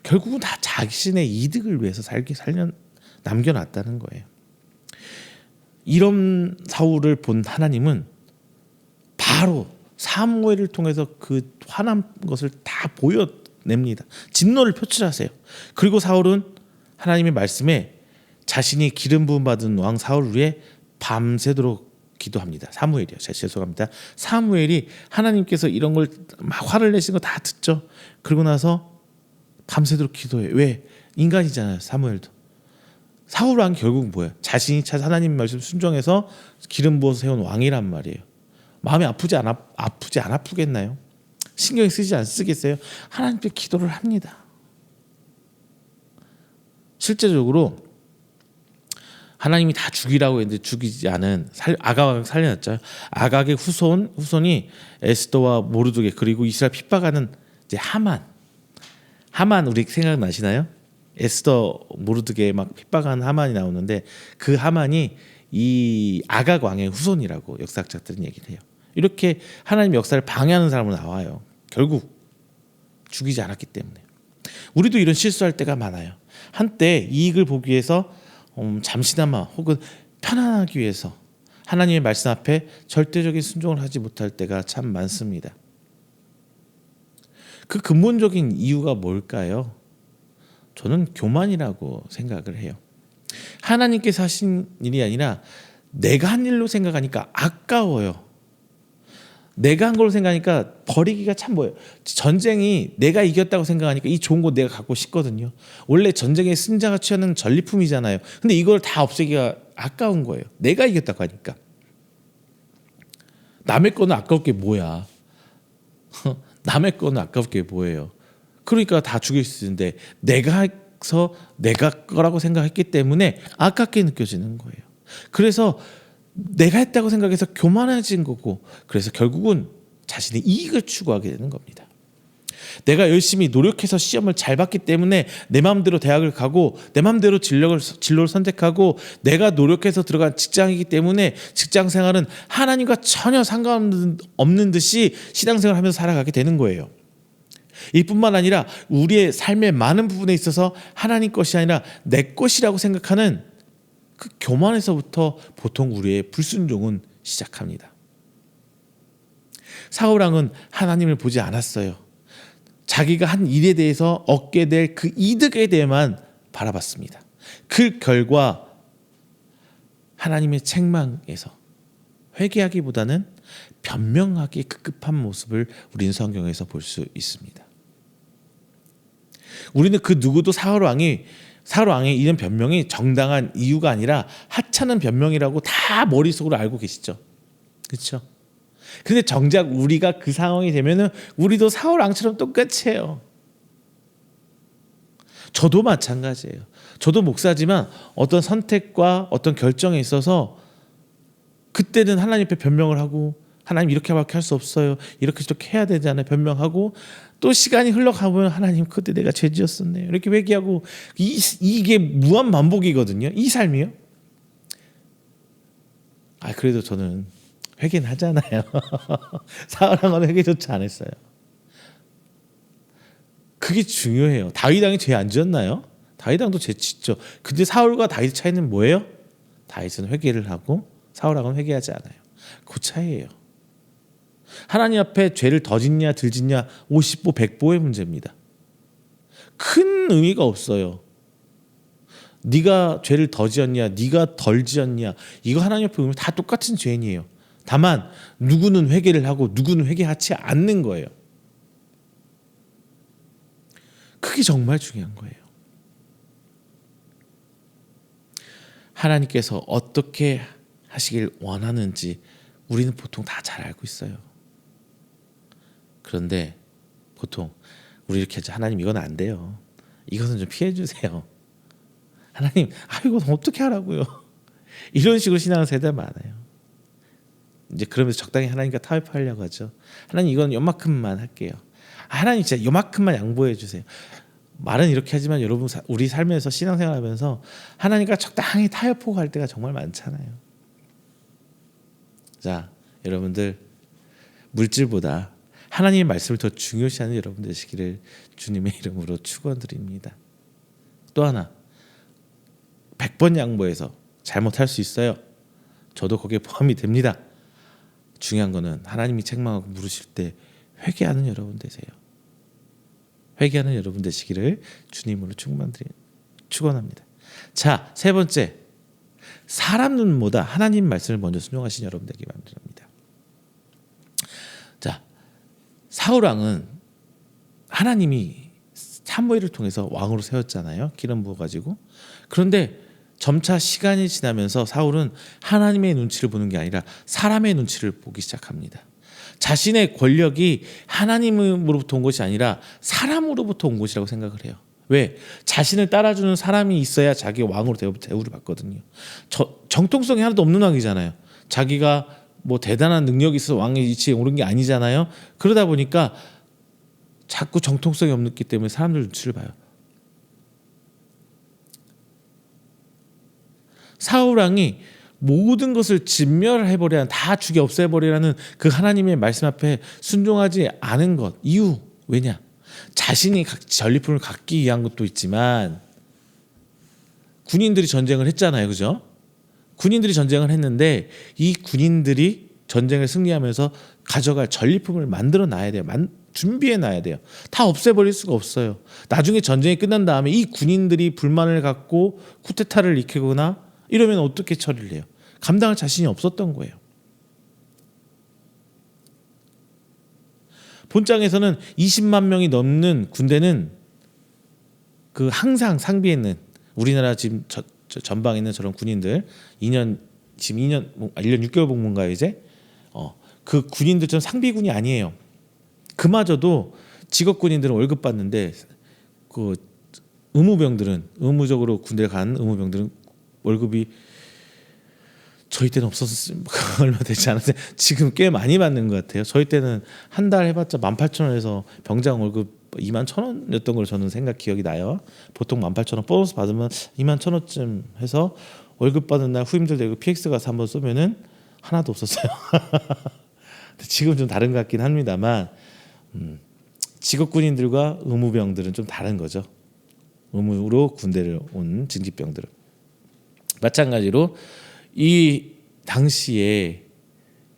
결국은 다 자신의 이득을 위해서 남겨놨다는 거예요. 이런 사울을 본 하나님은 바로 사무엘을 통해서 그 화난 것을 다 보여냅니다. 진노를 표출하세요. 그리고 사울은 하나님의 말씀에 자신이 기름 부음 받은 왕 사울을 위해 밤새도록 기도합니다. 사무엘이요. 죄송합니다. 사무엘이 하나님께서 이런 걸 막 화를 내신 거 다 듣죠. 그러고 나서 밤새도록 기도해요. 왜? 인간이잖아요. 사무엘도. 사울 왕 결국 뭐예요? 자신이 하나님 말씀 순종해서 기름 부어서 세운 왕이란 말이에요. 마음이 아프지 안 아프겠나요? 신경 쓰지 안 쓰겠어요? 하나님께 기도를 합니다. 실제적으로 하나님이 다 죽이라고 했는데 죽이지 않은 아각을 살려놨죠. 아각의 후손이 에스더와 모르드게, 그리고 이스라엘 핍박하는 이제 하만 우리 생각나시나요? 에스더 모르드게 막 핍박하는 하만이 나오는데 그 하만이 이 아각 왕의 후손이라고 역사학자들은 얘기를 해요. 이렇게 하나님 역사를 방해하는 사람으로 나와요. 결국 죽이지 않았기 때문에. 우리도 이런 실수할 때가 많아요. 한때 이익을 보기 위해서 잠시나마 혹은 편안하기 위해서 하나님의 말씀 앞에 절대적인 순종을 하지 못할 때가 참 많습니다. 그 근본적인 이유가 뭘까요? 저는 교만이라고 생각을 해요. 하나님께서 하신 일이 아니라 내가 한 일로 생각하니까 아까워요. 내가 한 걸로 생각하니까 버리기가 참 뭐예요. 전쟁이 내가 이겼다고 생각하니까 이 좋은 거 내가 갖고 싶거든요. 원래 전쟁의 승자가 취하는 전리품이잖아요. 근데 이걸 다 없애기가 아까운 거예요. 내가 이겼다고 하니까. 남의 거는 아까울 게 뭐야. 남의 거는 아까울 게 뭐예요. 그러니까 다 죽일 수 있는데 내가 해서 내가 거라고 생각했기 때문에 아깝게 느껴지는 거예요. 그래서 내가 했다고 생각해서 교만해진 거고, 그래서 결국은 자신의 이익을 추구하게 되는 겁니다. 내가 열심히 노력해서 시험을 잘 봤기 때문에 내 마음대로 대학을 가고 내 마음대로 진로를 선택하고 내가 노력해서 들어간 직장이기 때문에 직장 생활은 하나님과 전혀 상관없는 듯이 신앙생활을 하면서 살아가게 되는 거예요. 이뿐만 아니라 우리의 삶의 많은 부분에 있어서 하나님 것이 아니라 내 것이라고 생각하는 그 교만에서부터 보통 우리의 불순종은 시작합니다. 사울 왕은 하나님을 보지 않았어요. 자기가 한 일에 대해서 얻게 될 그 이득에 대해만 바라봤습니다. 그 결과 하나님의 책망에서 회개하기보다는 변명하기 급급한 모습을 우리는 성경에서 볼 수 있습니다. 우리는 그 누구도 사울 왕의 이런 변명이 정당한 이유가 아니라 하찮은 변명이라고 다 머릿속으로 알고 계시죠. 그렇죠? 근데 정작 우리가 그 상황이 되면은 우리도 사울 왕처럼 똑같이 해요. 저도 마찬가지예요. 저도 목사지만 어떤 선택과 어떤 결정에 있어서 그때는 하나님 앞에 변명을 하고, 하나님 이렇게밖에 할 수 없어요, 이렇게 해야 되잖아요, 변명하고, 또 시간이 흘러가면 하나님 그때 내가 죄 지었었네요, 이렇게 회개하고. 이게 무한 반복이거든요, 이 삶이요. 그래도 저는 회개는 하잖아요. 사울왕은 회개조차 안 했어요. 그게 중요해요. 다윗 왕이 죄 안 지었나요? 다윗 왕도 죄 짓죠. 근데 사울과 다윗 차이는 뭐예요? 다윗은 회개를 하고 사울 왕은 회개하지 않아요. 그 차이예요. 하나님 앞에 죄를 더 짓냐 덜 짓냐 50보 100보의 문제입니다. 큰 의미가 없어요. 네가 죄를 더 지었냐 네가 덜 지었냐, 이거 하나님 앞에 보면 다 똑같은 죄인이에요. 다만 누구는 회개를 하고 누구는 회개하지 않는 거예요. 그게 정말 중요한 거예요. 하나님께서 어떻게 하시길 원하는지 우리는 보통 다 잘 알고 있어요. 그런데 보통 우리 이렇게 하죠. 하나님 이건 안 돼요, 이것은 좀 피해 주세요. 하나님 이건 어떻게 하라고요. 이런 식으로 신앙하는 세대가 많아요. 이제 그러면서 적당히 하나님과 타협하려고 하죠. 하나님 이건 요만큼만 할게요. 하나님 진짜 요만큼만 양보해 주세요. 말은 이렇게 하지만 여러분 우리 삶에서 신앙생활하면서 하나님과 적당히 타협하고 갈 때가 정말 많잖아요. 자, 여러분들 물질보다 하나님의 말씀을 더 중요시하는 여러분 되시기를 주님의 이름으로 축원드립니다. 또 하나 100번 양보해서 잘못할 수 있어요. 저도 거기에 포함이 됩니다. 중요한 거는 하나님이 책망하고 물으실 때 회개하는 여러분 되세요. 회개하는 여러분 되시기를 주님으로 축원합니다. 자, 세 번째, 사람 눈보다 하나님 말씀을 먼저 순종하신 여러분 되기 바랍니다. 자, 사울 왕은 하나님이 사무엘을 통해서 왕으로 세웠잖아요. 기름 부어가지고. 그런데 점차 시간이 지나면서 사울은 하나님의 눈치를 보는 게 아니라 사람의 눈치를 보기 시작합니다. 자신의 권력이 하나님으로부터 온 것이 아니라 사람으로부터 온 것이라고 생각을 해요. 왜? 자신을 따라주는 사람이 있어야 자기가 왕으로 대우를 받거든요. 정통성이 하나도 없는 왕이잖아요. 자기가 뭐 대단한 능력이 있어서 왕의 위치에 오른 게 아니잖아요. 그러다 보니까 자꾸 정통성이 없기 때문에 사람들 눈치를 봐요. 사울 왕이 모든 것을 진멸해버리라는, 다 죽여 없애버리라는 그 하나님의 말씀 앞에 순종하지 않은 것. 이유 왜냐? 자신이 전리품을 갖기 위한 것도 있지만 군인들이 전쟁을 했잖아요, 그죠? 군인들이 전쟁을 했는데 이 군인들이 전쟁을 승리하면서 가져갈 전리품을 만들어 놔야 돼요. 준비해 놔야 돼요. 다 없애버릴 수가 없어요. 나중에 전쟁이 끝난 다음에 이 군인들이 불만을 갖고 쿠데타를 일으키거나 이러면 어떻게 처리를 해요? 감당할 자신이 없었던 거예요. 본장에서는 20만 명이 넘는 군대는 그 항상 상비에 있는 우리나라 지금 전방에 있는 저런 군인들 1년 6개월 복무인가요 이제? 그 군인들처럼 상비군이 아니에요. 그마저도 직업 군인들은 월급 받는데 그 의무적으로 군대에 간 의무병들은 월급이 저희 때는 없었어요. 얼마 되지 않았어요. 지금 꽤 많이 받는 것 같아요. 저희 때는 한 달 해봤자 18,000원에서 병장 월급 21,000원이었던 걸로 저는 기억이 나요. 보통 18,000원 보너스 받으면 21,000원쯤 해서 월급 받은 날 후임들 되고 PX 가서 한번 쏘면은 하나도 없었어요. 지금 좀 다른 것 같긴 합니다만 직업 군인들과 의무병들은 좀 다른 거죠. 의무로 군대를 온 징집병들은. 마찬가지로 이 당시에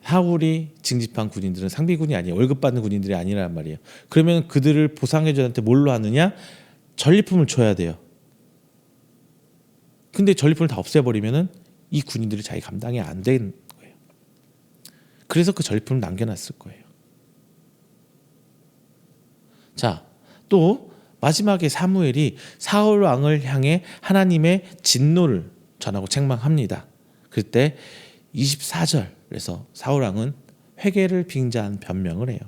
사울이 징집한 군인들은 상비군이 아니에요. 월급 받는 군인들이 아니란 말이에요. 그러면 그들을 보상해줘한테 뭘로 하느냐? 전리품을 줘야 돼요. 근데 전리품을 다 없애버리면은 이 군인들이 자기 감당이 안 되는 거예요. 그래서 그 전리품을 남겨놨을 거예요. 자, 또 마지막에 사무엘이 사울 왕을 향해 하나님의 진노를 전하고 책망합니다. 그때 24절에서 사울 왕은 회개를 빙자한 변명을 해요.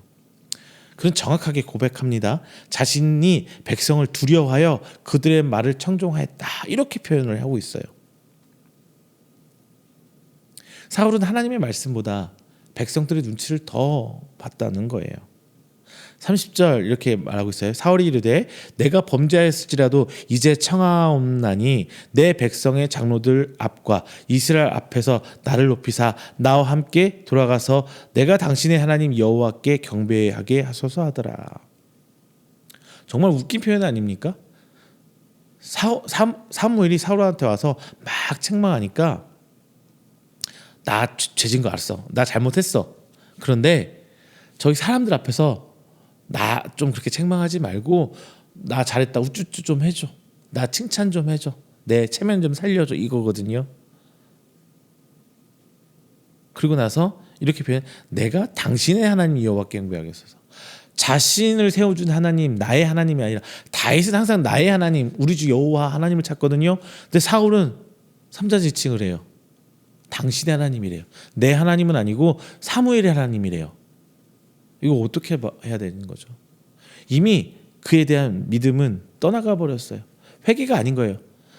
그는 정확하게 고백합니다. 자신이 백성을 두려워하여 그들의 말을 청종하였다. 이렇게 표현을 하고 있어요. 사울은 하나님의 말씀보다 백성들의 눈치를 더 봤다는 거예요. 30절 이렇게 말하고 있어요. 사울이 이르되 내가 범죄하였을지라도 이제 청하옵나니 내 백성의 장로들 앞과 이스라엘 앞에서 나를 높이사 나와 함께 돌아가서 내가 당신의 하나님 여호와께 경배하게 하소서 하더라. 정말 웃긴 표현 아닙니까? 사무엘이 사울한테 와서 막 책망하니까 나 죄진 거 알았어. 나 잘못했어. 그런데 저기 사람들 앞에서 나 좀 그렇게 책망하지 말고 나 잘했다 우쭈쭈 좀 해줘. 나 칭찬 좀 해줘. 내 체면 좀 살려줘. 이거거든요. 그리고 나서 이렇게 표현. 내가 당신의 하나님 여호와께 경배하겠소서. 자신을 세워준 하나님, 나의 하나님이 아니라 다윗은 항상 나의 하나님, 우리 주 여호와 하나님을 찾거든요. 근데 사울은 삼자지칭을 해요. 당신의 하나님이래요. 내 하나님은 아니고 사무엘의 하나님이래요. 이거 어떻게 해야 되는 거죠? 이미 그에 대한 믿음은 떠나가 버렸어요. 회개가 아닌 거예요.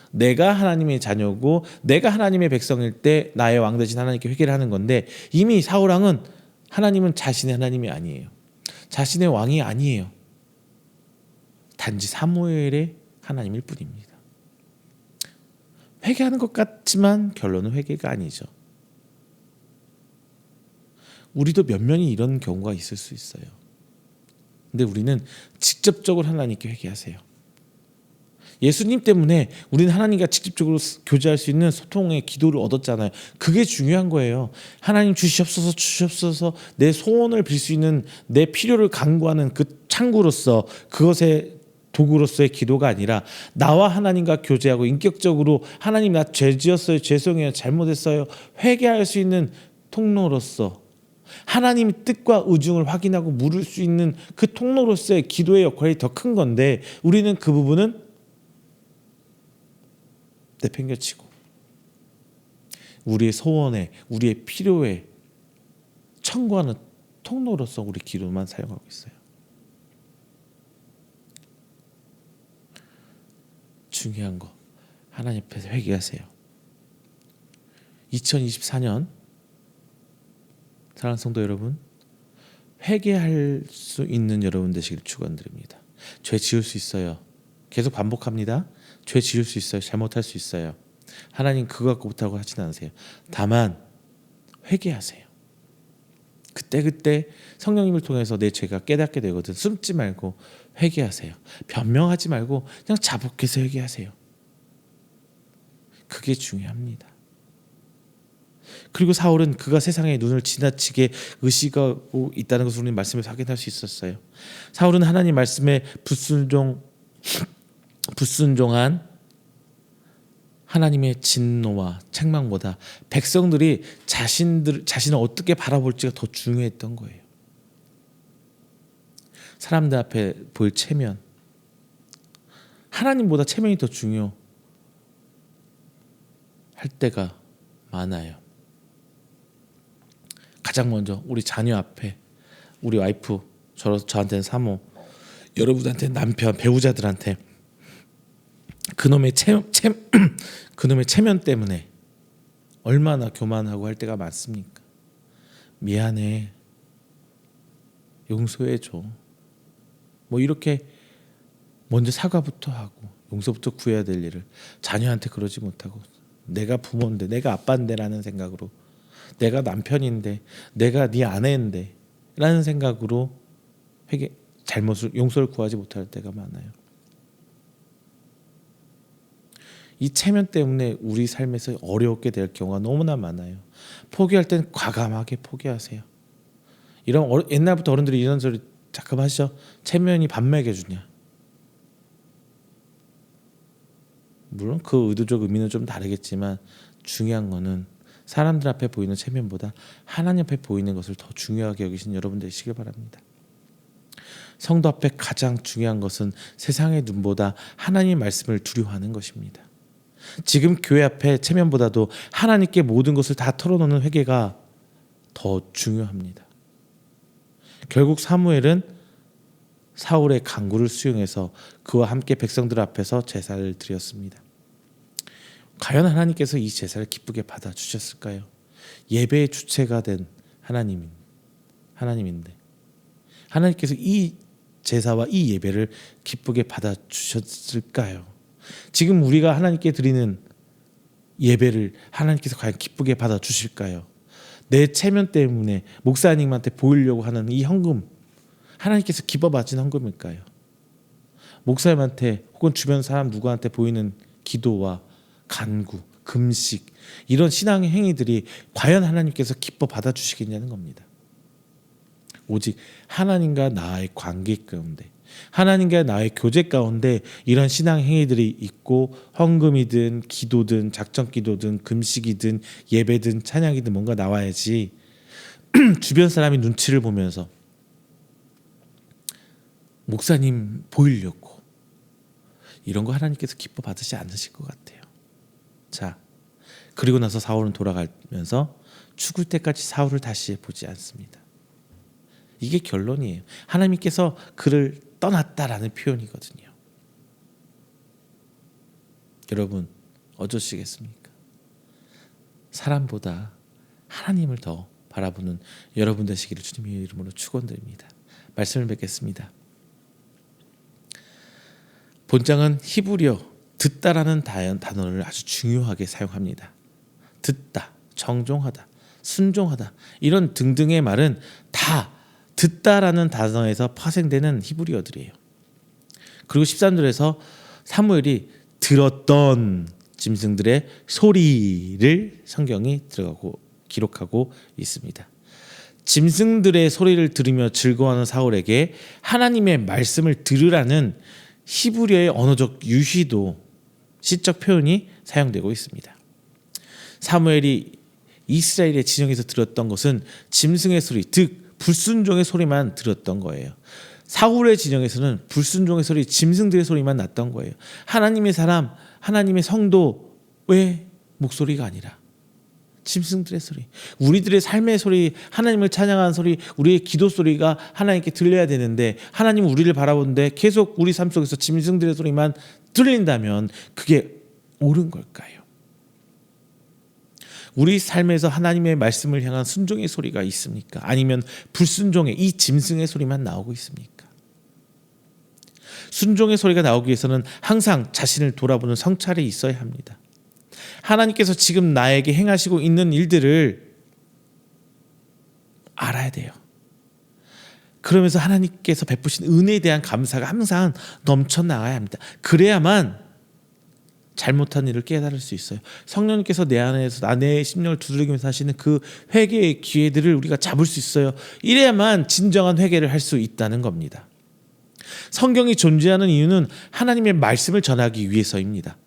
내가 하나님의 자녀고 내가 하나님의 백성일 때 나의 왕 대신 하나님께 회개를 하는 건데 이미 사울 왕은 하나님은 자신의 하나님이 아니에요. 자신의 왕이 아니에요. 단지 사무엘의 하나님일 뿐입니다. 회개하는 것 같지만 결론은 회개가 아니죠. 우리도 면면이 이런 경우가 있을 수 있어요. 근데 우리는 직접적으로 하나님께 회개하세요. 예수님 때문에 우리는 하나님과 직접적으로 교제할 수 있는 소통의 기도를 얻었잖아요. 그게 중요한 거예요. 하나님 주시옵소서 주시옵소서 내 소원을 빌 수 있는 내 필요를 간구하는 그 창구로서 그것의 도구로서의 기도가 아니라 나와 하나님과 교제하고 인격적으로 하나님 나 죄 지었어요. 죄송해요. 잘못했어요. 회개할 수 있는 통로로서 하나님의 뜻과 의중을 확인하고 물을 수 있는 그 통로로서의 기도의 역할이 더 큰 건데 우리는 그 부분은 내팽겨치고 우리의 소원에 우리의 필요에 청구하는 통로로서 우리 기도만 사용하고 있어요. 중요한 거 하나님 앞에서 회개하세요. 2024년 사랑하는 성도 여러분, 회개할 수 있는 여러분 되시길 축원드립니다. 죄 지을 수 있어요. 계속 반복합니다. 죄 지을 수 있어요. 잘못할 수 있어요. 하나님 그거 갖고 못하고 하진 않으세요. 다만 회개하세요. 그때 성령님을 통해서 내 죄가 깨닫게 되거든. 숨지 말고 회개하세요. 변명하지 말고 그냥 자복해서 회개하세요. 그게 중요합니다. 그리고 사울은 그가 세상의 눈을 지나치게 의식하고 있다는 것을 우리는 말씀에서 확인할 수 있었어요. 사울은 하나님 말씀에 불순종한 하나님의 진노와 책망보다 백성들이 자신을 어떻게 바라볼지가 더 중요했던 거예요. 사람들 앞에 보일 체면, 하나님보다 체면이 더 중요할 때가 많아요. 가장 먼저 우리 자녀 앞에, 우리 와이프, 저한테는 사모, 여러분한테는 남편, 배우자들한테 그놈의 체면 때문에 얼마나 교만하고 할 때가 많습니까? 미안해, 용서해줘, 뭐 이렇게 먼저 사과부터 하고 용서부터 구해야 될 일을 자녀한테 그러지 못하고 내가 부모인데 내가 아빠인데 라는 생각으로, 내가 남편인데 내가 네 아내인데 라는 생각으로 용서를 구하지 못할 때가 많아요. 이 체면 때문에 우리 삶에서 어렵게 될 경우가 너무나 많아요. 포기할 땐 과감하게 포기하세요. 옛날부터 어른들이 이런 소리 가끔 하시죠. 체면이 밥 먹여주냐. 물론 그 의도적 의미는 좀 다르겠지만 중요한 거는 사람들 앞에 보이는 체면보다 하나님 앞에 보이는 것을 더 중요하게 여기신 여러분 되시길 바랍니다. 성도 앞에 가장 중요한 것은 세상의 눈보다 하나님의 말씀을 두려워하는 것입니다. 지금 교회 앞에 체면보다도 하나님께 모든 것을 다 털어놓는 회개가 더 중요합니다. 결국 사무엘은 사울의 간구를 수용해서 그와 함께 백성들 앞에서 제사를 드렸습니다. 과연 하나님께서 이 제사를 기쁘게 받아주셨을까요? 예배의 주체가 된 하나님인데 하나님께서 이 제사와 이 예배를 기쁘게 받아주셨을까요? 지금 우리가 하나님께 드리는 예배를 하나님께서 과연 기쁘게 받아주실까요? 내 체면 때문에 목사님한테 보이려고 하는 이 헌금, 하나님께서 기뻐 받으신 헌금일까요? 목사님한테 혹은 주변 사람 누구한테 보이는 기도와 간구, 금식, 이런 신앙의 행위들이 과연 하나님께서 기뻐 받아주시겠냐는 겁니다. 오직 하나님과 나의 관계 가운데, 하나님과 나의 교제 가운데 이런 신앙 행위들이 있고, 헌금이든 기도든 작정기도든 금식이든 예배든 찬양이든 뭔가 나와야지 주변 사람이 눈치를 보면서 목사님 보이려고 이런 거 하나님께서 기뻐 받으시 않으실 것 같아요. 자, 그리고 나서 사울은 돌아가면서 죽을 때까지 사울을 다시 보지 않습니다. 이게 결론이에요. 하나님께서 그를 떠났다라는 표현이거든요. 여러분 어쩌시겠습니까? 사람보다 하나님을 더 바라보는 여러분 되시기를 주님의 이름으로 축원드립니다. 말씀을 뵙겠습니다. 본장은 히브리어 듣다라는 단어를 아주 중요하게 사용합니다. 듣다, 정종하다, 순종하다 이런 등등의 말은 다 듣다라는 단어에서 파생되는 히브리어들이에요. 그리고 13절에서 사무엘이 들었던 짐승들의 소리를 성경이 들어가고 기록하고 있습니다. 짐승들의 소리를 들으며 즐거워하는 사울에게 하나님의 말씀을 들으라는 히브리어의 언어적 유희도 시적 표현이 사용되고 있습니다. 사무엘이 이스라엘의 진영에서 들었던 것은 짐승의 소리, 즉 불순종의 소리만 들었던 거예요. 사울의 진영에서는 불순종의 소리, 짐승들의 소리만 났던 거예요. 하나님의 사람, 하나님의 성도의 목소리가 아니라 짐승들의 소리, 우리들의 삶의 소리, 하나님을 찬양하는 소리, 우리의 기도 소리가 하나님께 들려야 되는데 하나님은 우리를 바라보는데 계속 우리 삶 속에서 짐승들의 소리만 들린다면 그게 옳은 걸까요? 우리 삶에서 하나님의 말씀을 향한 순종의 소리가 있습니까? 아니면 불순종의 이 짐승의 소리만 나오고 있습니까? 순종의 소리가 나오기 위해서는 항상 자신을 돌아보는 성찰이 있어야 합니다. 하나님께서 지금 나에게 행하시고 있는 일들을 알아야 돼요. 그러면서 하나님께서 베푸신 은혜에 대한 감사가 항상 넘쳐나가야 합니다. 그래야만 잘못한 일을 깨달을 수 있어요. 성령님께서 내 안에서 내 심령을 두드리면서 하시는 그 회개의 기회들을 우리가 잡을 수 있어요. 이래야만 진정한 회개를 할 수 있다는 겁니다. 성경이 존재하는 이유는 하나님의 말씀을 전하기 위해서입니다.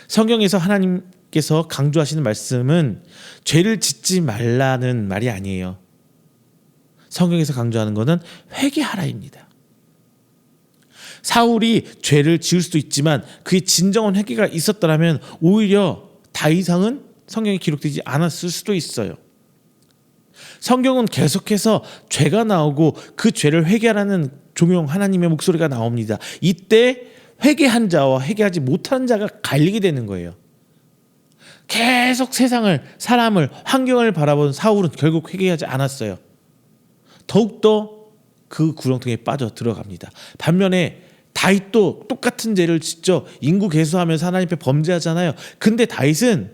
성경에서 하나님께서 강조하시는 말씀은 죄를 짓지 말라는 말이 아니에요. 성경에서 강조하는 것은 회개하라입니다. 사울이 죄를 지을 수도 있지만 그의 진정한 회개가 있었더라면 오히려 다윗왕은 성경에 기록되지 않았을 수도 있어요. 성경은 계속해서 죄가 나오고 그 죄를 회개하라는 종용 하나님의 목소리가 나옵니다. 이때 회개한 자와 회개하지 못한 자가 갈리게 되는 거예요. 계속 세상을, 사람을, 환경을 바라본 사울은 결국 회개하지 않았어요. 더욱더 그 구렁텅이에 빠져 들어갑니다. 반면에 다윗도 똑같은 죄를 짓죠. 인구 계수하면서 하나님 앞에 범죄하잖아요. 근데 다윗은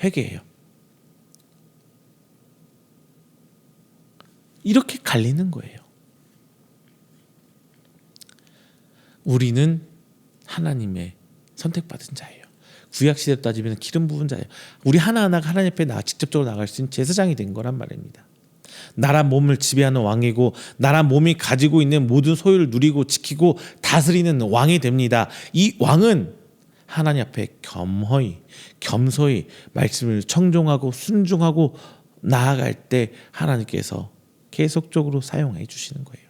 회개해요. 이렇게 갈리는 거예요. 우리는 하나님의 선택받은 자예요. 구약시대로 따지면 기름 부은 자예요. 우리 하나하나가 하나님 앞에 직접적으로 나갈 수 있는 제사장이 된 거란 말입니다. 나라 몸을 지배하는 왕이고 나라 몸이 가지고 있는 모든 소유를 누리고 지키고 다스리는 왕이 됩니다. 이 왕은 하나님 앞에 겸손히 말씀을 청종하고 순종하고 나아갈 때 하나님께서 계속적으로 사용해 주시는 거예요.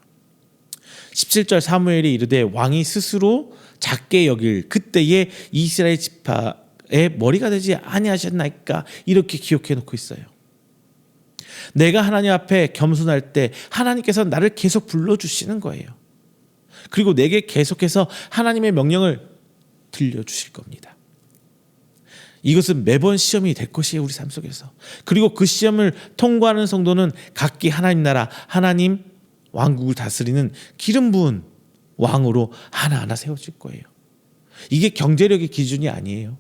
17절 사무엘이 이르되 왕이 스스로 작게 여길 그때에 이스라엘 지파의 머리가 되지 아니하셨나이까 이렇게 기록해 놓고 있어요. 내가 하나님 앞에 겸손할 때 하나님께서 나를 계속 불러주시는 거예요. 그리고 내게 계속해서 하나님의 명령을 들려주실 겁니다. 이것은 매번 시험이 될 것이에요. 우리 삶 속에서. 그리고 그 시험을 통과하는 성도는 각기 하나님 나라, 하나님 왕국을 다스리는 기름 부은 왕으로 하나하나 세워질 거예요. 이게 경제력의 기준이 아니에요.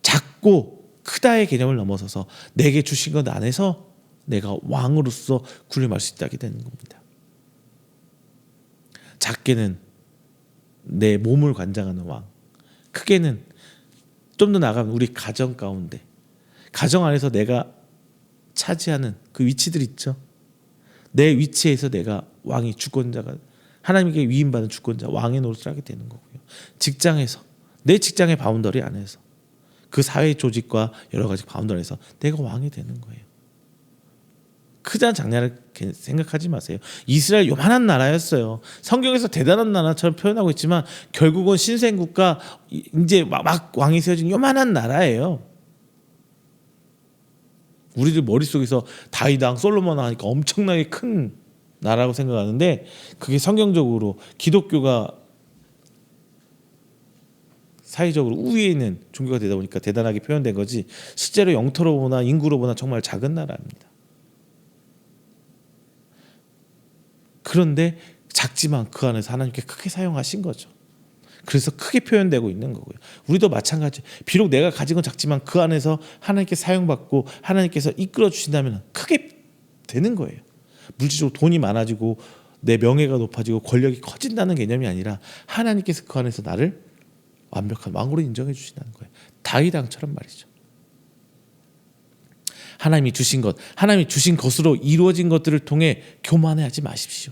작고 크다의 개념을 넘어서서 내게 주신 것 안에서 내가 왕으로서 군림할 수 있게 되는 겁니다. 작게는 내 몸을 관장하는 왕, 크게는 좀 더 나가면 우리 가정 가운데, 가정 안에서 내가 차지하는 그 위치들 있죠. 내 위치에서 내가 왕이 주권자가, 하나님께 위임받은 주권자, 왕의 노릇을 하게 되는 거고요. 직장에서, 내 직장의 바운더리 안에서, 그 사회 조직과 여러 가지 바운더리 안에서 내가 왕이 되는 거예요. 크다 작냐를 생각하지 마세요. 이스라엘 요만한 나라였어요. 성경에서 대단한 나라처럼 표현하고 있지만 결국은 신생국가, 이제 막 왕이 세워진 요만한 나라예요. 우리들 머릿속에서 다윗왕, 솔로몬 하니까 엄청나게 큰 나라라고 생각하는데 그게 성경적으로 기독교가 사회적으로 우위에 있는 종교가 되다 보니까 대단하게 표현된 거지, 실제로 영토로 보나 인구로 보나 정말 작은 나라입니다. 그런데 작지만 그 안에서 하나님께 크게 사용하신 거죠. 그래서 크게 표현되고 있는 거고요. 우리도 마찬가지. 비록 내가 가진 건 작지만 그 안에서 하나님께 사용받고 하나님께서 이끌어 주신다면 크게 되는 거예요. 물질적으로 돈이 많아지고 내 명예가 높아지고 권력이 커진다는 개념이 아니라 하나님께서 그 안에서 나를 완벽한 왕으로 인정해 주신다는 거예요. 다윗 왕처럼 말이죠. 하나님이 주신 것, 하나님이 주신 것으로 이루어진 것들을 통해 교만해하지 마십시오.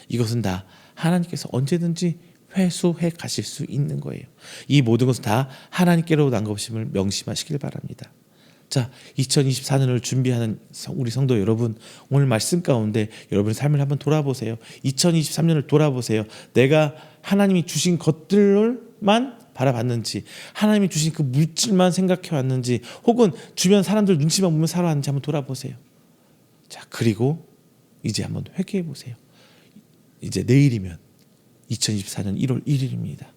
이것은 다 하나님께서 언제든지 회수해 가실 수 있는 거예요. 이 모든 것은 다 하나님께로 난 것임을 명심하시길 바랍니다. 자, 2024년을 준비하는 우리 성도 여러분, 오늘 말씀 가운데 여러분의 삶을 한번 돌아보세요. 2023년을 돌아보세요. 내가 하나님이 주신 것들만 바라봤는지, 하나님이 주신 그 물질만 생각해 왔는지, 혹은 주변 사람들 눈치만 보면 살아왔는지 한번 돌아보세요. 자, 그리고 이제 한번 회개해 보세요. 이제 내일이면 2024년 1월 1일입니다.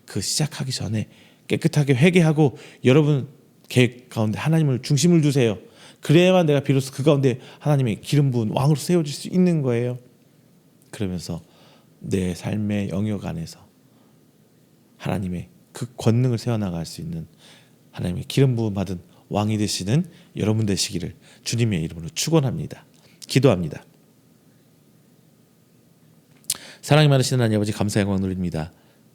그 시작하기 전에 깨끗하게 회개하고 여러분 계획 가운데 하나님을 중심을 두세요. 그래야만 내가 비로소 그 가운데 하나님의 기름 부은 왕으로 세워질 수 있는 거예요. 그러면서 내 삶의 영역 안에서 하나님의 그 권능을 세워나갈 수 있는 하나님의 기름 부음 받은 왕이 되시는 여러분 되시기를 주님의 이름으로 축원합니다. 기도합니다. 사랑이 많으시는 하나님 아버지, 감사 영광 돌립니다.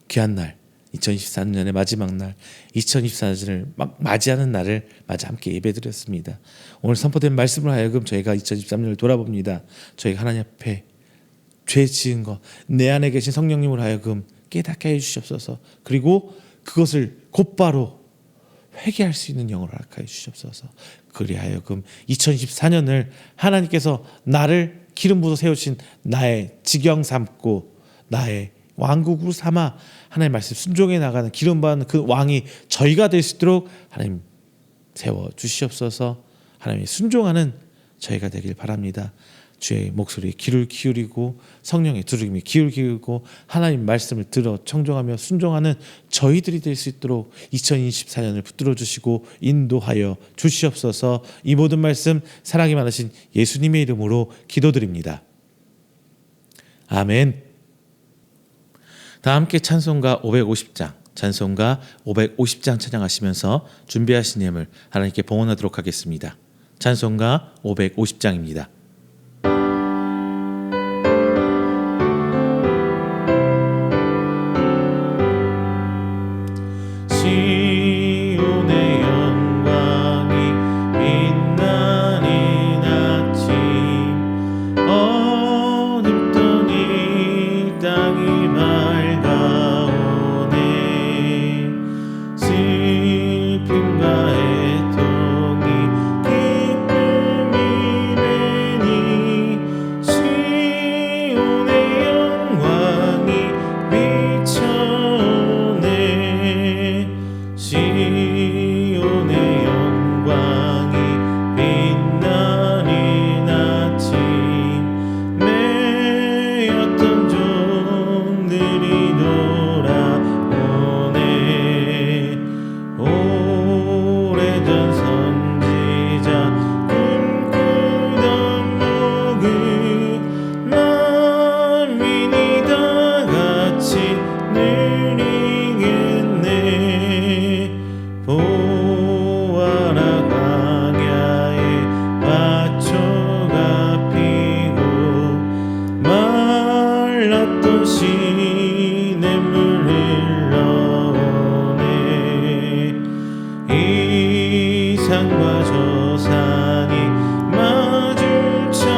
귀한 날, 2024년의 마지막 날, 2024년을 막 맞이하는 날을 맞아 함께 예배드렸습니다. 오늘 선포된 말씀을 하여금 저희가 2023년을 돌아봅니다. 저희가 하나님 앞에 죄 지은 것, 내 안에 계신 성령님을 하여금 깨닫게 해주시옵소서. 그리고 그것을 곧바로 회개할 수 있는 영으로 허락하여 주시옵소서. 그리하여금 2024년을 하나님께서 나를 기름 부어 세우신 나의 지경 삼고 나의 왕국으로 삼아 하나님의 말씀 순종해 나가는 기름 받는 그 왕이 저희가 될 수 있도록 하나님 세워 주시옵소서. 하나님의 순종하는 저희가 되길 바랍니다. 주의 목소리에 귀를 기울이고 성령의 두루김에 귀를 기울이고 하나님 말씀을 들어 청종하며 순종하는 저희들이 될 수 있도록 2024년을 붙들어 주시고 인도하여 주시옵소서. 이 모든 말씀 사랑이 많으신 예수님의 이름으로 기도드립니다. 아멘. 다 함께 찬송가 550장, 찬송가 550장 찬양하시면서 준비하신 예물 하나님께 봉헌하도록 하겠습니다. 찬송가 550장입니다. 시온의 영광이 빛나는 아침, 어둡던 이 땅이 맑아오네. 슬픔과 애통이 기쁨이 되니 시온의 영광이 비춰오네. 시온의 영광이 빛나는 아침, 매였던 종들이 돌아오네. 오래전 선지자 꿈꾸던 목을 만민이 다 같이 누리겠네. 보아라, 광야에 밭초가 피고 말랐던 시냇물 흘러오네. 이 산과 저 산이 마주쳐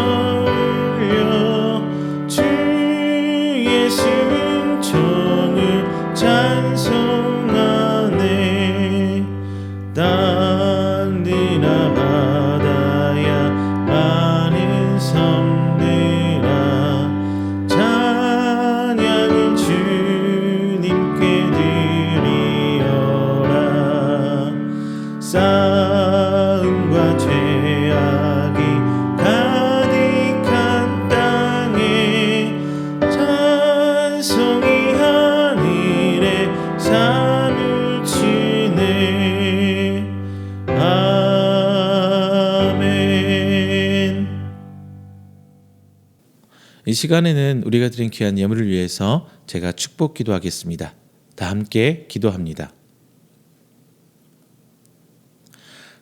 울려 주의 승천을 찬송하네. 땅들아 바다야 많은 섬들아 찬양을 주님께 드리어라. 싸움과 죄악이 가득한 땅에 찬송이 하늘에 사무치네. 아멘. 이 시간에는 우리가 드린 귀한 예물을 위해서 제가 축복 기도하겠습니다. 다 함께 기도합니다.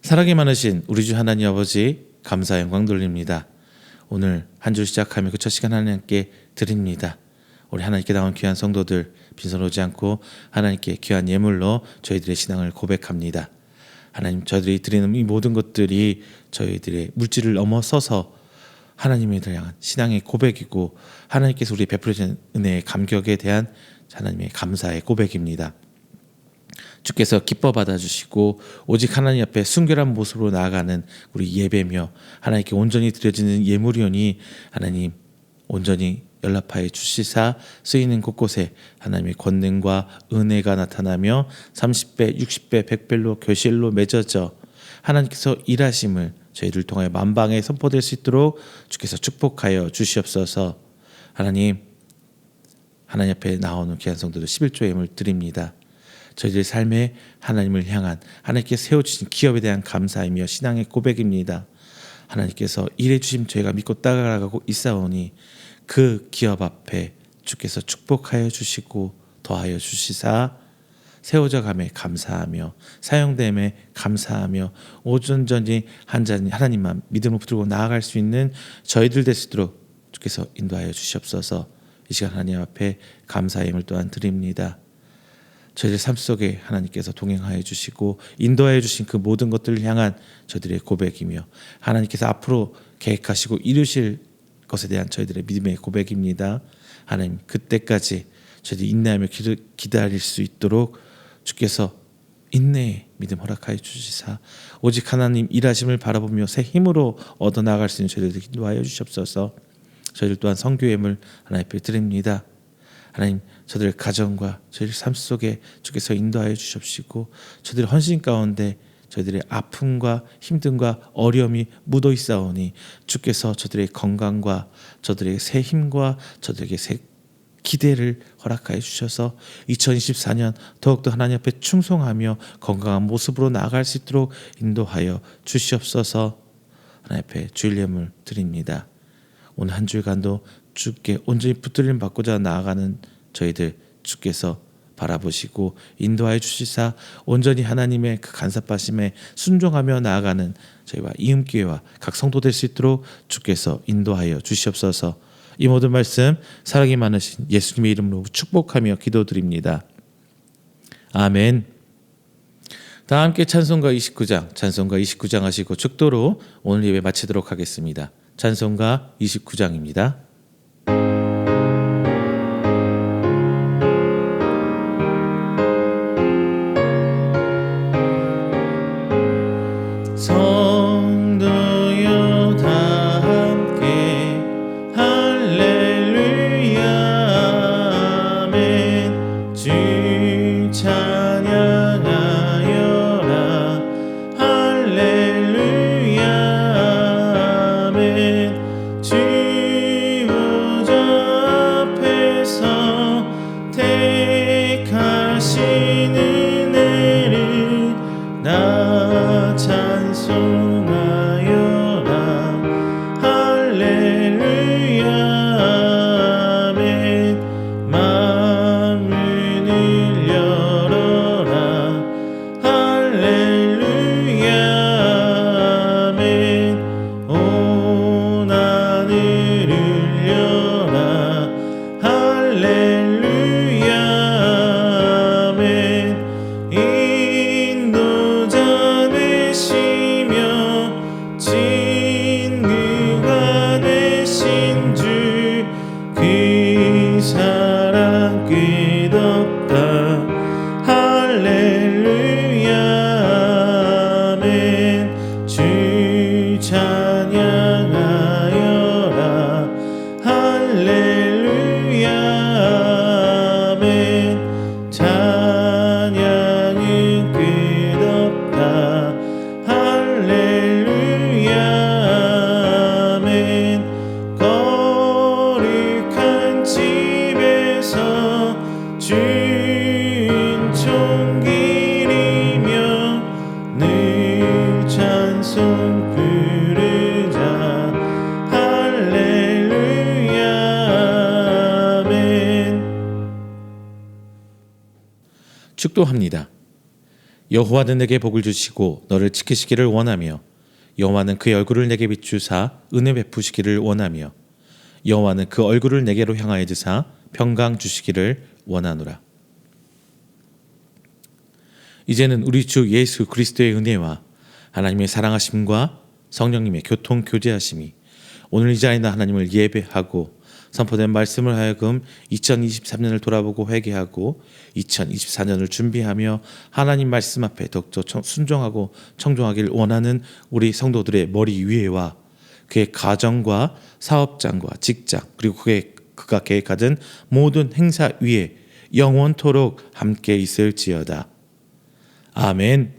사랑이 많으신 우리 주 하나님 아버지, 감사 영광 돌립니다. 오늘 한 주 시작하며 그 첫 시간 하나님께 드립니다. 우리 하나님께 나온 귀한 성도들 빈손 오지 않고 하나님께 귀한 예물로 저희들의 신앙을 고백합니다. 하나님, 저희들이 드리는 이 모든 것들이 저희들의 물질을 넘어서서 하나님에 대한 신앙의 고백이고 하나님께서 우리 베풀어진 은혜의 감격에 대한 하나님의 감사의 고백입니다. 주께서 기뻐 받아주시고 오직 하나님 앞에 순결한 모습으로 나아가는 우리 예배며 하나님께 온전히 드려지는 예물이오니 하나님 온전히 연락하여 주시사 쓰이는 곳곳에 하나님의 권능과 은혜가 나타나며 30배, 60배, 100배로 결실로 맺어져 하나님께서 일하심을 저희를 통하여 만방에 선포될 수 있도록 주께서 축복하여 주시옵소서. 하나님 앞에 나오는 귀한 성도들 11조 예물 드립니다. 저희들의 삶에 하나님을 향한 하나님께 세워주신 기업에 대한 감사이며 신앙의 고백입니다. 하나님께서 일해주심 저희가 믿고 따라가고 있사오니 그 기업 앞에 주께서 축복하여 주시고 더하여 주시사 세워져 감에 감사하며 사용됨에 감사하며 오전전히 하나님만 믿음으로 붙들고 나아갈 수 있는 저희들 될 수 있도록 주께서 인도하여 주시옵소서. 이 시간 하나님 앞에 감사의 힘을 또한 드립니다. 저희들 삶 속에 하나님께서 동행하여 주시고 인도하여 주신 그 모든 것들을 향한 저희들의 고백이며 하나님께서 앞으로 계획하시고 이루실 것에 대한 저희들의 믿음의 고백입니다. 하나님 그때까지 저희들이 인내하며 기다릴 수 있도록 주께서 인내의 믿음 허락하여 주시사 오직 하나님 일하심을 바라보며 새 힘으로 얻어나갈 수 있는 저희들 인도하여 주시옵소서. 저희들 또한 성교예물 하나님 앞에 드립니다. 하나님 저들의 가정과 저희들 삶 속에 주께서 인도하여 주시옵시고 저들의 헌신 가운데 저희들의 아픔과 힘듦과 어려움이 묻어 있사오니 주께서 저들의 건강과 저들의 새 힘과 저들에게 새 기대를 허락하여 주셔서 2024년 더욱더 하나님 앞에 충성하며 건강한 모습으로 나아갈 수 있도록 인도하여 주시옵소서. 하나님 앞에 주일 예물 드립니다. 오늘 한 주간도 주께 온전히 붙들림 받고자 나아가는 저희들 주께서 바라보시고 인도하여 주시사 온전히 하나님의 그 간섭하심에 순종하며 나아가는 저희와 이음교회와 각 성도 될 수 있도록 주께서 인도하여 주시옵소서. 이 모든 말씀 사랑이 많으신 예수님의 이름으로 축복하며 기도드립니다. 아멘. 다 함께 찬송가 29장 하시고 축도로 오늘 예배 마치도록 하겠습니다. 찬송가 29장입니다. 성도여 다 함께 할렐루야 아멘. 주 찬양하여라 할렐루야 아멘. 주 축도합니다. 여호와는 내게 복을 주시고 너를 지키시기를 원하며 여호와는 그의 얼굴을 내게 비추사 은혜 베푸시기를 원하며 여호와는 그 얼굴을 내게로 향하여 드사 평강 주시기를 원하노라. 이제는 우리 주 예수 그리스도의 은혜와 하나님의 사랑하심과 성령님의 교통 교제하심이 오늘 이 자리에 하나님을 예배하고 선포된 말씀을 하여금 2023년을 돌아보고 회개하고 2024년을 준비하며 하나님 말씀 앞에 더욱더 순종하고 청종하기를 원하는 우리 성도들의 머리 위에와 그의 가정과 사업장과 직장 그리고 그가 계획하던 모든 행사 위에 영원토록 함께 있을지어다. 아멘.